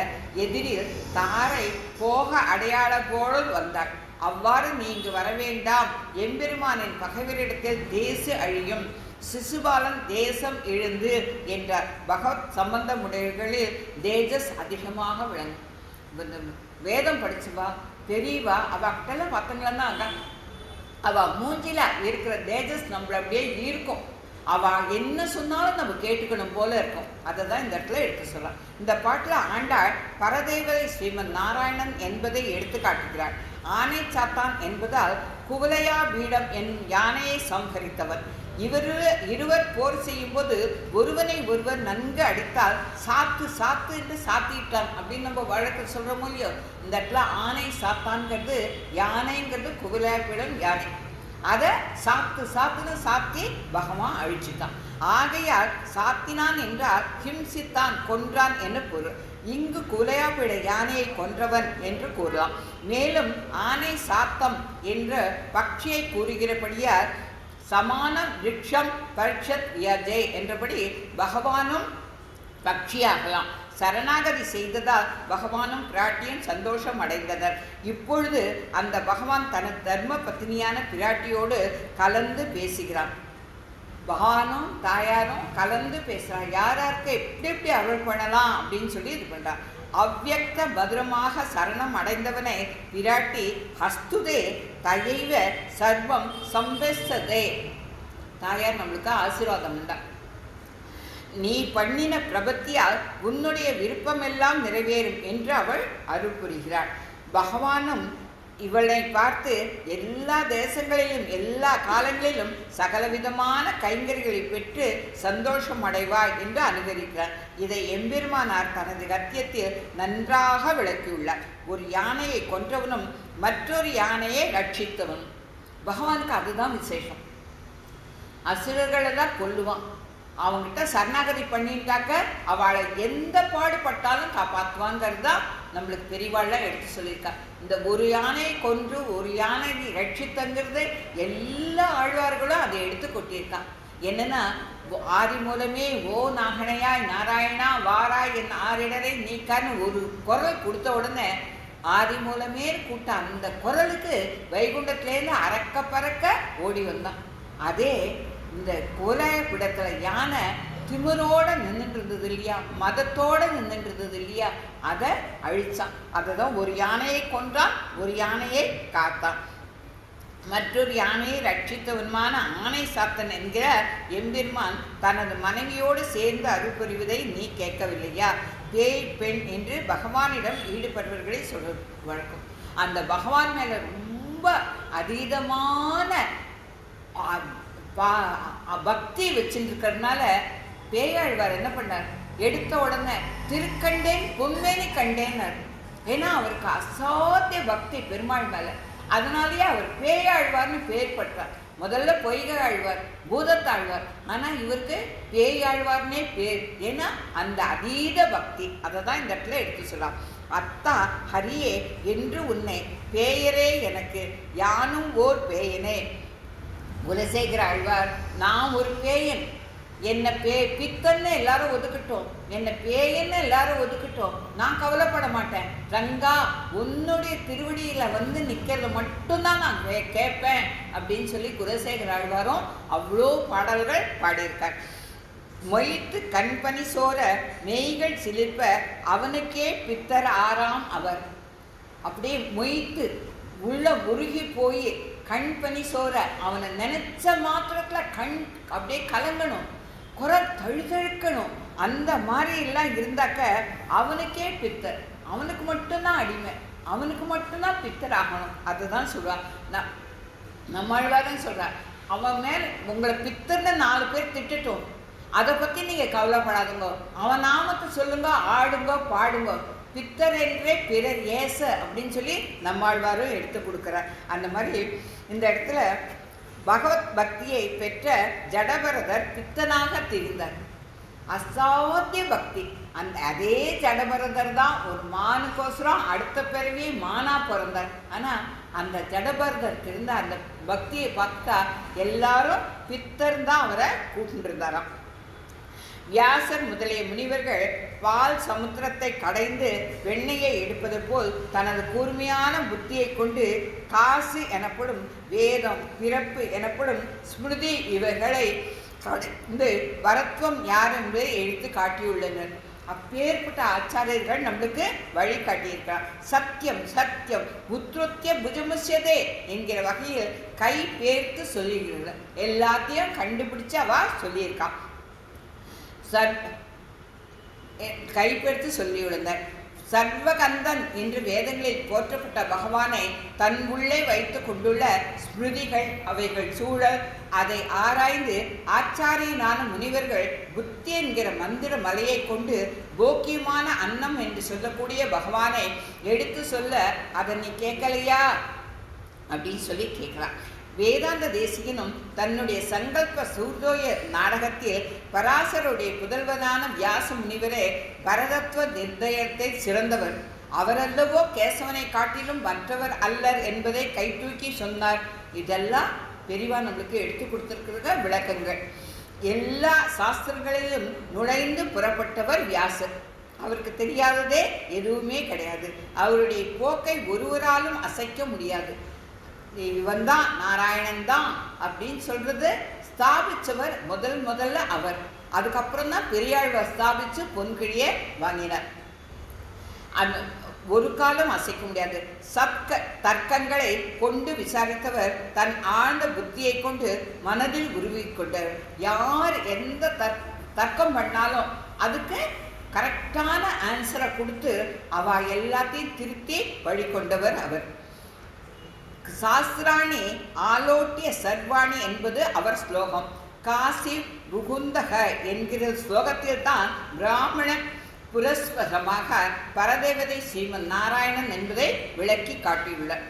எதிரில் தாரை போக அடையாளத்தோடு வந்தாள். அவ்வாறு நீங்க வர வேண்டாம், எம்பெருமானின் பகைவரிடத்தில் தேசு அழியும், சிசுபாலன் தேசம் எழுந்து என்றார். பகவத் சம்பந்தமுடையவர்களில் தேஜஸ் அதிகமாக விளங்கும். வேதம் படிச்சுவா, பெரியவா, அவட்டெல்லாம் பார்த்தங்களன்னா அவள் மூஞ்சில இருக்கிற தேஜஸ் நம்மள அப்படியே இருக்கும். அவள் என்ன சொன்னாலும் நம்ம கேட்டுக்கணும் போல இருக்கும். அதை தான் இந்த இடத்துல எடுத்து சொல்லலாம். இந்த பாட்டில் ஆண்டாள் பரதேவதை ஸ்ரீமன் நாராயணன் என்பதை எடுத்து காட்டுகிறாள். ஆனை சாத்தான் என்பதால் குவலையா பீடம் என்னும் யானையை சம்ஹரித்தவர். இருவர் போர் செய்யும் போது ஒருவனை ஒருவர் நன்கு அடித்தால் சாத்து சாத்து என்று சாத்திட்டான் அப்படின்னு நம்ம வழக்கு சொல்கிறோமோ இல்லையோ, இந்த இடத்துல ஆனை சாத்தான்ங்கிறது, யானைங்கிறது குவலையாபீடம் யானை. அதை சாத்து சாத்துன்னு சாத்தி பகவான் அழிச்சுட்டான். ஆகையால் சாத்தினான் என்றால் ஹிம்சித்தான், கொன்றான் என்று பொருள். இங்கு குவலையாபீட யானையை கொன்றவன் என்று கூறலாம். மேலும் ஆனை சாத்தம் என்ற பட்சியை கூறுகிறபடியால் சமான விருட்சம் பரிஷத் யஜே என்றபடி பகவானும் பட்சியாகலாம். சரணாகதி செய்ததால் பகவானும் பிராட்டியும் சந்தோஷம் அடைந்தனர். இப்பொழுது அந்த பகவான் தனது தர்ம பத்னியான பிராட்டியோடு கலந்து பேசுகிறான். பகவானும் தாயாரும் கலந்து பேசுகிறான். யாருக்கு எப்படி அருள் பண்ணலாம் அப்படின்னு சொல்லி இது பண்ணுறான். அவ்யக்த பத்ரமாக சரணம் அடைந்தவனை பிராட்டி ஹஸ்துதே தயைவ சர்வம் சம்பெஸ்ததே. தாயார் நம்மளுக்கு ஆசீர்வாதம் உண்டான். நீ பண்ணின பிரபத்தியால் உன்னுடைய விருப்பமெல்லாம் நிறைவேறும் என்று அவள் அருள் புரிகிறாள். பகவானும் இவளை பார்த்து எல்லா தேசங்களிலும் எல்லா காலங்களிலும் சகலவிதமான கைங்கரிகளை பெற்று சந்தோஷம் அடைவாய் என்று அனுகரிக்கிறார். இதை எம்பெருமானார் தனது கத்தியத்தில் நன்றாக விளக்கியுள்ளார். ஒரு யானையை கொன்றவனும் மற்றொரு யானையை ரட்சித்தவனும். பகவானுக்கு அதுதான் விசேஷம். அசுரர்களை தான் கொல்லுவான். அவங்ககிட்ட சரணாகதி பண்ணிட்டாக்க அவளை எந்த பாடுபட்டாலும் காப்பாற்றுவாங்கிறது தான் நம்மளுக்கு பெரியவாள்லாம் எடுத்து சொல்லியிருக்கா. இந்த ஒரு யானையை கொன்று ஒரு யானையை ரட்சித்தங்கிறது எல்லா ஆழ்வார்களும் அதை எடுத்து கொட்டியிருக்கான். என்னன்னா, ஆதி மூலமே ஓ நாகனையாய் நாராயணா வாராய் என் ஆரிடரை நீக்கான்னு ஒரு குரல் கொடுத்த உடனே ஆதி மூலமே கூட்ட அந்த குரலுக்கு வைகுண்டத்திலேருந்து அறக்க பறக்க ஓடி வந்தான். அதே இந்த கோலாயபீடத்தில் யானை திமிரோட நின்றுட்டு இருந்தது இல்லையா, மதத்தோட நின்றுட்டு இருந்தது இல்லையா, அதை அழிச்சான். அதை தான் ஒரு யானையை கொன்றான், ஒரு யானையை காத்தான். மற்றொரு யானையை ரட்சித்தவனுமான ஆணை சாத்தன் என்கிற எம்பெருமான் தனது மனைவியோடு சேர்ந்து அருள் புரிவதை நீ கேட்கவில்லையா? பேய் பெண் என்று பகவானிடம் ஈடுபடுவர்களை சொல்ல வழக்கம். அந்த பகவான் மேலே ரொம்ப அதீதமான பக்தி வச்சுருக்கிறதுனால பேயாழ்வார் என்ன பண்ணார்? எடுத்த உடனே திருக்கண்டேன் பொன்மேனி கண்டேன்னார். ஏன்னா அவருக்கு அசாத்திய பக்தி பெருமாள் மேலே. அதனாலேயே அவர் பேயாழ்வார்னு பேர் பட்டார். முதல்ல பொய்கை ஆழ்வார், பூதத்தாழ்வார். ஆனால் இவருக்கு பேயாழ்வார்னே பேர். ஏன்னா அந்த அதீத பக்தி. அதை தான் இந்த இடத்துல எடுத்து சொல்லலாம். அத்தா ஹரியே என்று உன்னை பேயரே எனக்கு யானும் ஓர் பேயனே. குலசேகர ஆழ்வார், நான் ஒரு பேயன், என்னை பித்தன்னு எல்லாரும் ஒதுக்கிட்டோம், என்னை பேயன்னு எல்லாரும் ஒதுக்கிட்டோம், நான் கவலைப்பட மாட்டேன். ரங்கா உன்னுடைய திருவடியில் வந்து நிற்கிறது மட்டும்தான் நான் கேட்பேன் அப்படின்னு சொல்லி குலசேகர ஆழ்வாரும் அவ்வளோ பாடல்கள் பாடியிருக்கார். மொய்த்து கண்பனி சோர மெய்கள் சிலிர்ப்ப அவனுக்கே பித்தர் ஆறாம் அவர். அப்படியே மொய்த்து உள்ள உருகி போய் கண்பனி சோர அவனை நினைச்ச மாத்திரத்தில் கண் அப்படியே கலங்கணும், குரல் தழுதழுக்கணும். அந்த மாதிரி எல்லாம் இருந்தாக்க அவனுக்கே பித்தர், அவனுக்கு மட்டும்தான் அடிமை, அவனுக்கு மட்டும்தான் பித்தர் ஆகணும். அதுதான் சொல்கிறான். நம்மாழ்வாரன் சொல்கிறார், அவன் மேல் உங்களை பித்தர்னு 4 பேர் திட்டட்டும், அதை பற்றி நீங்கள் கவலைப்படாதுங்க, அவன் நாமத்தை சொல்லுங்க, ஆடுங்க, பாடுங்க, பித்தர் என்றே பிறர் ஏச அப்படின்னு சொல்லி நம்மாழ்வாரும் எடுத்து கொடுக்குறார். அந்த மாதிரி இந்த இடத்துல பகவத் பக்தியை பெற்ற ஜடபரதர் பித்தனாக திரிந்தார். அசாத்திய பக்தி. அதே ஜடபரதர் தான் ஒரு மானுக்கோசரம் அடுத்த பிறவியே மானா பிறந்தார். ஆனால் அந்த ஜடபரதருக்கு இருந்த அந்த பக்தியை பார்த்தா எல்லாரும் பித்தர் தான் அவரை கூட்டிருந்தாராம். வியாசர் முதலிய முனிவர்கள் பால் சமுத்திரத்தை கடைந்து வெண்ணெயை எடுப்பது போல் தனது கூர்மையான புத்தியை கொண்டு காசு எனப்படும் வேதம், பிறப்பு எனப்படும் ஸ்மிருதி இவைகளை கடைந்து வரத்துவம் யார் என்பதை எடுத்து காட்டியுள்ளனர். அப்பேற்பட்ட ஆச்சாரியர்கள் நம்மளுக்கு வழி காட்டியிருக்கிறார். சத்தியம் சத்தியம் உத்ருத்திய புஜமுசியதே என்கிற வகையில் கை பேர்த்து சொல்லியிருக்கிறார். எல்லாத்தையும் கண்டுபிடிச்சு அவ சொல்லியிருக்கான். கைப்பெடுத்து சொல்லியுள்ளனர். சர்வகந்தன் என்று வேதங்களில் போற்றப்பட்ட பகவானை தன் உள்ளே வைத்து கொண்டுள்ள ஸ்மிருதிகள், அவைகள் சூழல், அதை ஆராய்ந்து ஆச்சாரியனான முனிவர்கள் புத்தி என்கிற மந்திர மலையை கொண்டு போக்கியமான அன்னம் என்று சொல்லக்கூடிய பகவானை எடுத்து சொல்ல அதை நீ கேட்கலையா அப்படின்னு சொல்லி கேட்கலாம். வேதாந்த தேசிகனும் தன்னுடைய சங்கல்ப சூர்யோய நாடகத்தில் பராசருடைய புதல்வனான வியாச முனிவரே பரதத்துவ நிர்ணயத்தை சிறந்தவர், அவரல்லவோ கேசவனை காட்டிலும் மற்றவர் அல்லர் என்பதை கை தூக்கி சொன்னார். இதெல்லாம் பெரிவா நம்மளுக்கு எடுத்து கொடுத்திருக்கிற விளக்கங்கள். எல்லா சாஸ்திரங்களிலும் நுழைந்து புறப்பட்டவர் வியாசர். அவருக்கு தெரியாததே எதுவுமே கிடையாது. அவருடைய போக்கை ஒருவராலும் அசைக்க முடியாது. இவன் தான் நாராயணன் தான் அப்படின்னு சொல்றது ஸ்தாபிச்சவர் முதல்ல அவர். அதுக்கப்புறம் தான் பெரியாழ்வார் ஸ்தாபிச்சு பொன்கிழியை வாங்கினார். அந்த ஒரு காலம் அசைக்க முடியாது. தர்க்கங்களை கொண்டு விசாரித்தவர் தன் ஆழ்ந்த புத்தியை கொண்டு மனதில் உருவிக்கொண்டார். யார் எந்த தர்க்கம் பண்ணாலும் அதுக்கு கரெக்டான ஆன்சரை கொடுத்து அவ எல்லாத்தையும் திருத்தி வழிகொண்டவர் அவர். சாஸ்திராணி ஆலோட்டிய சர்வாணி என்பது அவர் ஸ்லோகம். காசி புகுந்தக என்கிற ஸ்லோகத்தில் தான் பிராமண புரஸ்வரமாக பரதேவதை ஸ்ரீமன் நாராயணன் என்பதை விளக்கி காட்டியுள்ளார்.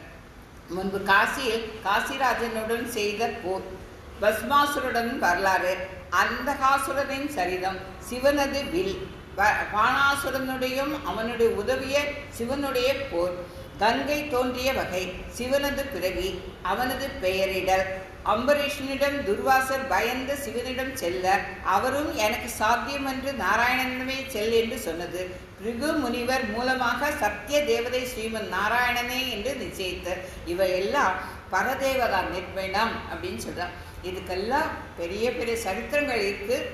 முன்பு காசியில் காசிராஜனுடன் செய்த போர், பஸ்மாசுருடன் வரலாறு, அந்தகாசுரனின் சரிதம், சிவனது வில், பாணாசுரனுடையும் அவனுடைய உதவிய சிவனுடைய போர், கங்கை தோன்றிய வகை, சிவனது பிறவி, அவனது பெயரிடல், அம்பரீஷனிடம் துர்வாசர் பயந்து சிவனிடம் செல்ல அவரும் எனக்கு சாத்தியம் என்று நாராயணனமே செல் என்று சொன்னது. பிருகு முனிவர் மூலமாக சத்திய தேவதை ஸ்ரீமன் நாராயணனே என்று நிச்சயித்தார். இவையெல்லாம் பரதேவதா நிர்மணம் அப்படின்னு சொல்கிறார். இதுக்கெல்லாம் பெரிய பெரிய சரித்திரங்கள் இருக்குது.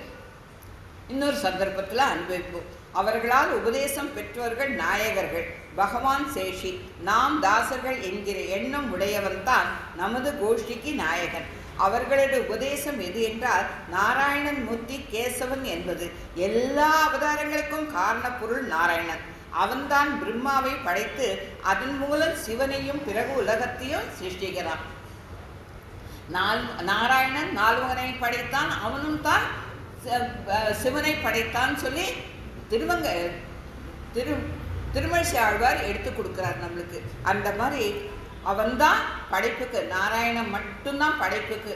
இன்னொரு சந்தர்ப்பத்தில் அனுபவிப்போம். அவர்களால் உபதேசம் பெற்றவர்கள் நாயகர்கள். பகவான் சேஷி, நாம் தாசர்கள் என்கிற எண்ணம் உடையவன்தான் நமது கோஷ்டிக்கு நாயகன். அவர்களுடைய உபதேசம் எது என்றால் நாராயணன் மூர்த்தி கேசவன் என்பது. எல்லா அவதாரங்களுக்கும் காரண பொருள் நாராயணன். அவன்தான் பிரம்மாவை படைத்து அதன் மூலம் சிவனையும் பிறகு உலகத்தையும் சிருஷ்டிக்கிறான். நாராயணன் நால்வகனை படைத்தான், அவனும் தான் சிவனை படைத்தான் சொல்லி திருமழிசை ஆழ்வார் எடுத்து கொடுக்கிறார் நம்மளுக்கு. அந்த மாதிரி அவன்தான் படைப்புக்கு, நாராயணன் மட்டும்தான் படைப்புக்கு,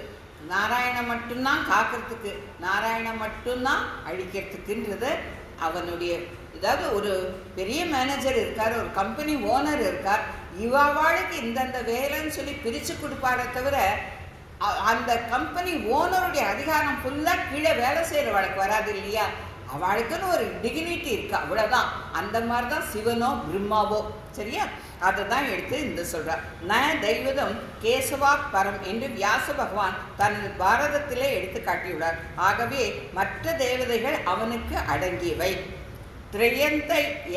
நாராயணன் மட்டும்தான் காக்கிறதுக்கு, நாராயணன் மட்டும்தான் அழிக்கிறதுக்குன்றது அவனுடைய. அதாவது ஒரு பெரிய மேனேஜர் இருக்கார், ஒரு கம்பெனி ஓனர் இருக்கார், இவாளுக்கு இந்தந்த வேலைன்னு சொல்லி பிரித்து கொடுப்பாரே தவிர அந்த கம்பெனி ஓனருடைய அதிகாரம் ஃபுல்லாக கீழே வேலை செய்கிறவளுக்கு வராது இல்லையா. அவளுக்குன்னு ஒரு டிகினிட்டி இருக்கு, அவ்வளோதான். அந்த மாதிரி தான் சிவனோ பிரம்மாவோ, சரியா? அதை தான் எடுத்து இந்த சொல்கிறார். ந தெய்வதம் கேசவாக் பரம் என்று வியாச பகவான் தனது பாரதத்திலே எடுத்து காட்டியுள்ளார். ஆகவே மற்ற தேவதைகள் அவனுக்கு அடங்கியவை. திரையந்த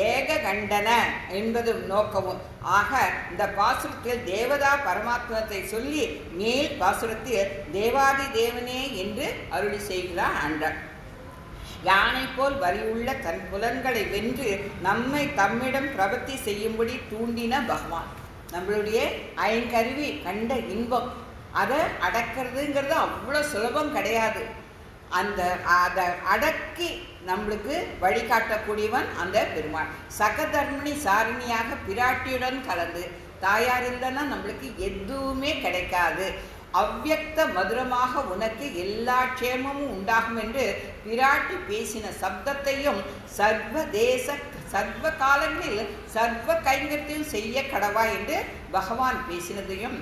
ஏக கண்டன என்பது நோக்கமும் ஆக இந்த பாசுரத்தில் தேவதா பரமாத்மத்தை சொல்லி மேல் பாசுரத்தில் தேவாதி தேவனே என்று அருளி செய்கிறார் ஆண்டாள். யானை போல் வலியுள்ள தன் புலன்களை வென்று நம்மை தம்மிடம் பிரபத்தி செய்யும்படி தூண்டின பகவான். நம்மளுடைய ஐங்கருவி கண்ட இன்பம் அதை அடக்கிறதுங்கிறது அவ்வளோ சுலபம் கிடையாது. அதை அடக்கி நம்மளுக்கு வழிகாட்டக்கூடியவன் அந்த பெருமாள். சகதர்மிணி சாரிணியாக பிராட்டியுடன் கலந்து, தாயார் இல்லைன்னா நம்மளுக்கு எதுவுமே கிடைக்காது. அவ்யக்த மதுரமாக உனக்கு எல்லா க்ஷேமமும் உண்டாகும் என்று பிராட்டி பேசின சப்தத்தையும் சர்வதேச சர்வ காலங்களில் சர்வ கைங்கத்தையும் செய்ய கடவா என்று பகவான் பேசினதையும்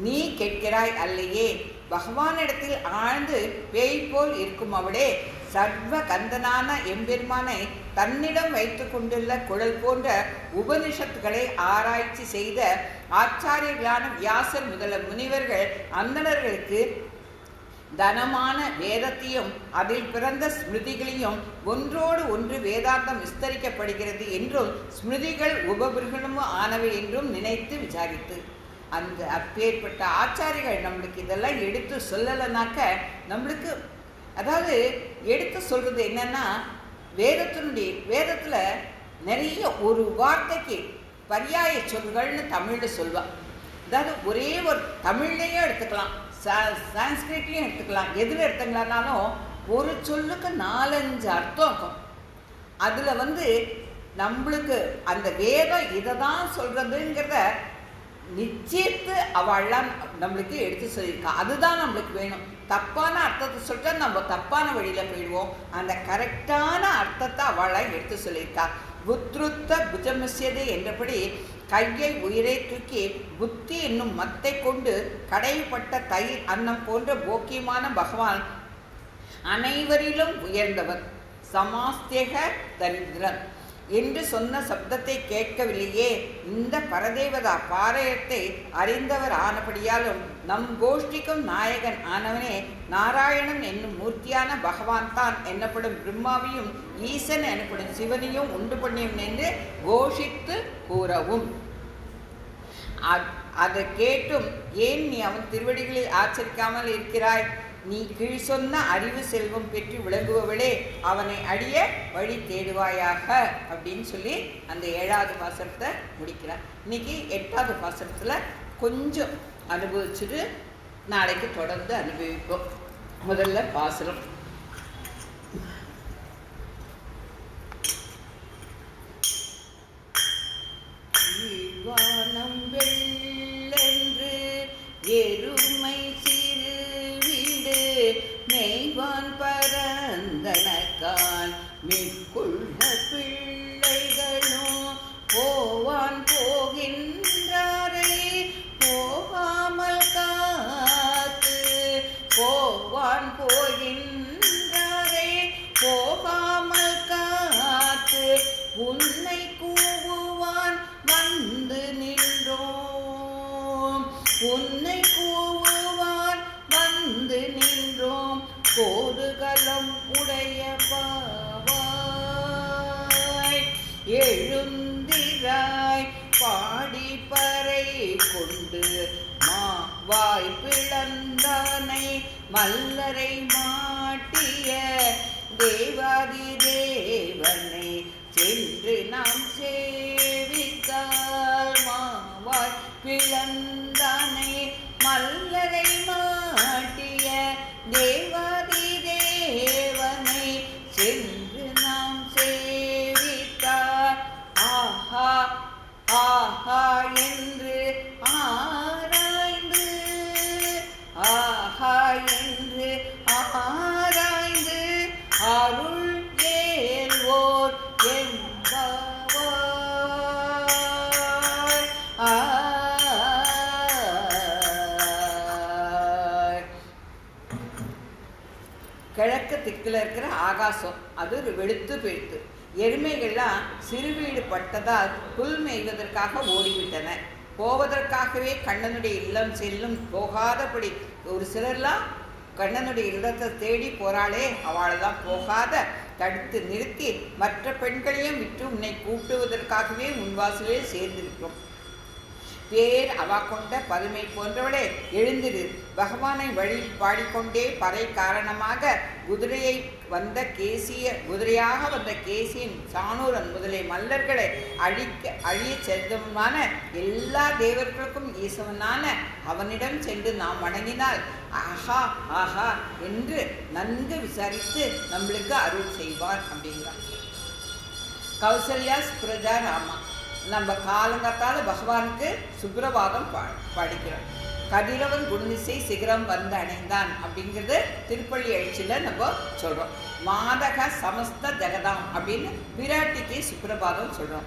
நீ கேட்கிறாய் அல்லையே. பகவானிடத்தில் ஆழ்ந்து பேய் போல் இருக்கும் அவளே சர்வ கந்தனான எம்பெருமானை தன்னிடம் வைத்து கொண்டுள்ள குழல் போன்ற உபனிஷத்துக்களை ஆராய்ச்சி செய்த ஆச்சாரியர்களான வியாசர் முதல முனிவர்கள் அந்தணர்களுக்கு தனமான வேதத்தையும் அதில் பிறந்த ஸ்மிருதிகளையும் ஒன்றோடு ஒன்று வேதாந்தம் விஸ்தரிக்கப்படுகிறது என்றும் ஸ்மிருதிகள் உபபிரகணமும் ஆனவை என்றும் நினைத்து விசாரித்து அந்த அப்பேற்பட்ட ஆச்சாரிகள் நம்மளுக்கு இதெல்லாம் எடுத்து சொல்லலைனாக்க நம்மளுக்கு, அதாவது எடுத்து சொல்கிறது என்னென்னா வேதத்தில் நிறைய ஒரு வார்த்தைக்கு பர்யாய சொல்கள்னு தமிழில் சொல்வாள். அதாவது ஒரே ஒரு தமிழ்லையும் எடுத்துக்கலாம், சான்ஸ்கிரிட்லையும் எடுத்துக்கலாம், எதில் எடுத்துக்கலான்னாலும் ஒரு சொல்லுக்கு 4-5 அர்த்தம் இருக்கும். அதில் நம்மளுக்கு அந்த வேதம் இதை தான் சொல்கிறதுங்கிறத நிச்சயத்து அவள்லாம் நம்மளுக்கு எடுத்து சொல்லியிருக்கா. அதுதான் நம்மளுக்கு வேணும். தப்பான அர்த்தத்தை சொல்லிட்டா நம்ம தப்பான வழியில் போயிடுவோம். அந்த கரெக்டான அர்த்தத்தை அவளாக எடுத்து சொல்லியிருக்கா. புத்ருத்த புஜமசியது என்றபடி கையை உயிரை தூக்கி புத்தி என்னும் மத்தை கொண்டு கடைப்பட்ட தயிர் அன்னம் போன்ற போக்கியமான பகவான் அனைவரிலும் உயர்ந்தவர். சமாஸ்தேக தரித்திரன் என்று சொன்ன சப்தத்தை கேட்கவில்லையே. இந்த பரதேவதா பாரயத்தை அறிந்தவர் ஆனபடியாலும் நம் கோஷ்டிக்கும் நாயகன் ஆனவனே நாராயணன் என்னும் மூர்த்தியான பகவான் தான் என்னப்படும் பிரம்மாவையும் ஈசன் எனப்படும் சிவனையும் உண்டு பண்ணியவன் என்று கோஷித்து கூறவும். அதை கேட்டும் ஏன் நீ அவன் திருவடிகளில் ஆச்சரிக்காமல் இருக்கிறாய்? நீ கீழ் சொன்ன அறிவு செல்வம் பெற்று விளங்குபவளே அவனை அடிய வழி தேடுவாயாக அப்படின்னு சொல்லி அந்த 7வது பாசுரத்தை முடிக்கிறார். இன்னைக்கு 8வது பாசுரத்தில் கொஞ்சம் அனுபவிச்சுட்டு நாளைக்கு தொடர்ந்து அனுபவிப்போம். முதல்ல பாசுரம். வானம் வெள்ளென்று எருமை சிறு வீடு மெய்வான் பரந்தனக்கான் மிக்குள்ள பிள்ளைகளும் போவான் போகின்றாரே போகாமல் காத்து போவான் போகின்றாரே போகாமல் காத்து உன்னை கூவுவான் வந்து நின்றோம் உன்னை கூவுவான் வந்து நின்றோம் கோதுகலம் உடைய பாவாய். எழுந்திராய் பாடி பறை கொண்டு வாய் பிளந்தானை மல்லரை மாட்டிய தேவாதி தேவனை சென்று நாம் சேவித்தால் மாவாய் பிளந்தானை மல்லரை மாட்டிய தேவாதி தேவனை சென்று நாம் சேவித்தார் ஆஹா ஆஹா என்று ஆராய்ந்து ஆஹா என்று ஆராய்ந்து அருள் ஏல்வோர் என்பவாய். கிழக்கு திக்கில் இருக்கிற ஆகாசம் அது ஒரு வெளுத்து பெழுத்து. எருமைகள்லாம் சிறுவீடு பட்டதால் புல் மேய்வதற்காக ஓடிவிட்டன. போவதற்காகவே கண்ணனுடைய இல்லம் செல்லும் போகாதபடி ஒரு சிலர்லாம் கண்ணனுடைய இல்லத்தை தேடி போறாளே, அவளெல்லாம் போகாத தடுத்து நிறுத்தி மற்ற பெண்களையும் விட்டு உன்னை கூப்பிடுவதற்காகவே முன்வாசலே சேர்ந்திருக்கும். பேர் அவா கொண்ட பதுமை போன்றவளே, எழுந்திரு, பகவானை வழியில் பாடிக்கொண்டே பறை காரணமாக குதிரையாக வந்த கேசியின் சாணூரன் முதலிய மல்லர்களை அழிய செல்வமான எல்லா தேவர்களுக்கும் ஈசவனான அவனிடம் சென்று நாம் வணங்கினால் ஆஹா ஆஹா என்று நன்கு விசாரித்து நம்மளுக்கு அருள் செய்வார் அப்படிங்கிறார். கௌசல்யா சுப்ரஜா ராமா. நம்ம காலங்காத்தால பகவானுக்கு சுப்ரபாதம் பாடிக்கிறோம். கதிரவன் குணதிசை சிகரம் வந்து அணைந்தான் அப்படிங்கிறது திருப்பள்ளி எழுச்சியில் நம்ம சொல்கிறோம். மாதக சமஸ்த ஜெகதாம் அப்படின்னு விராட்டிக்கு சுப்ரபாதம் சொல்கிறோம்.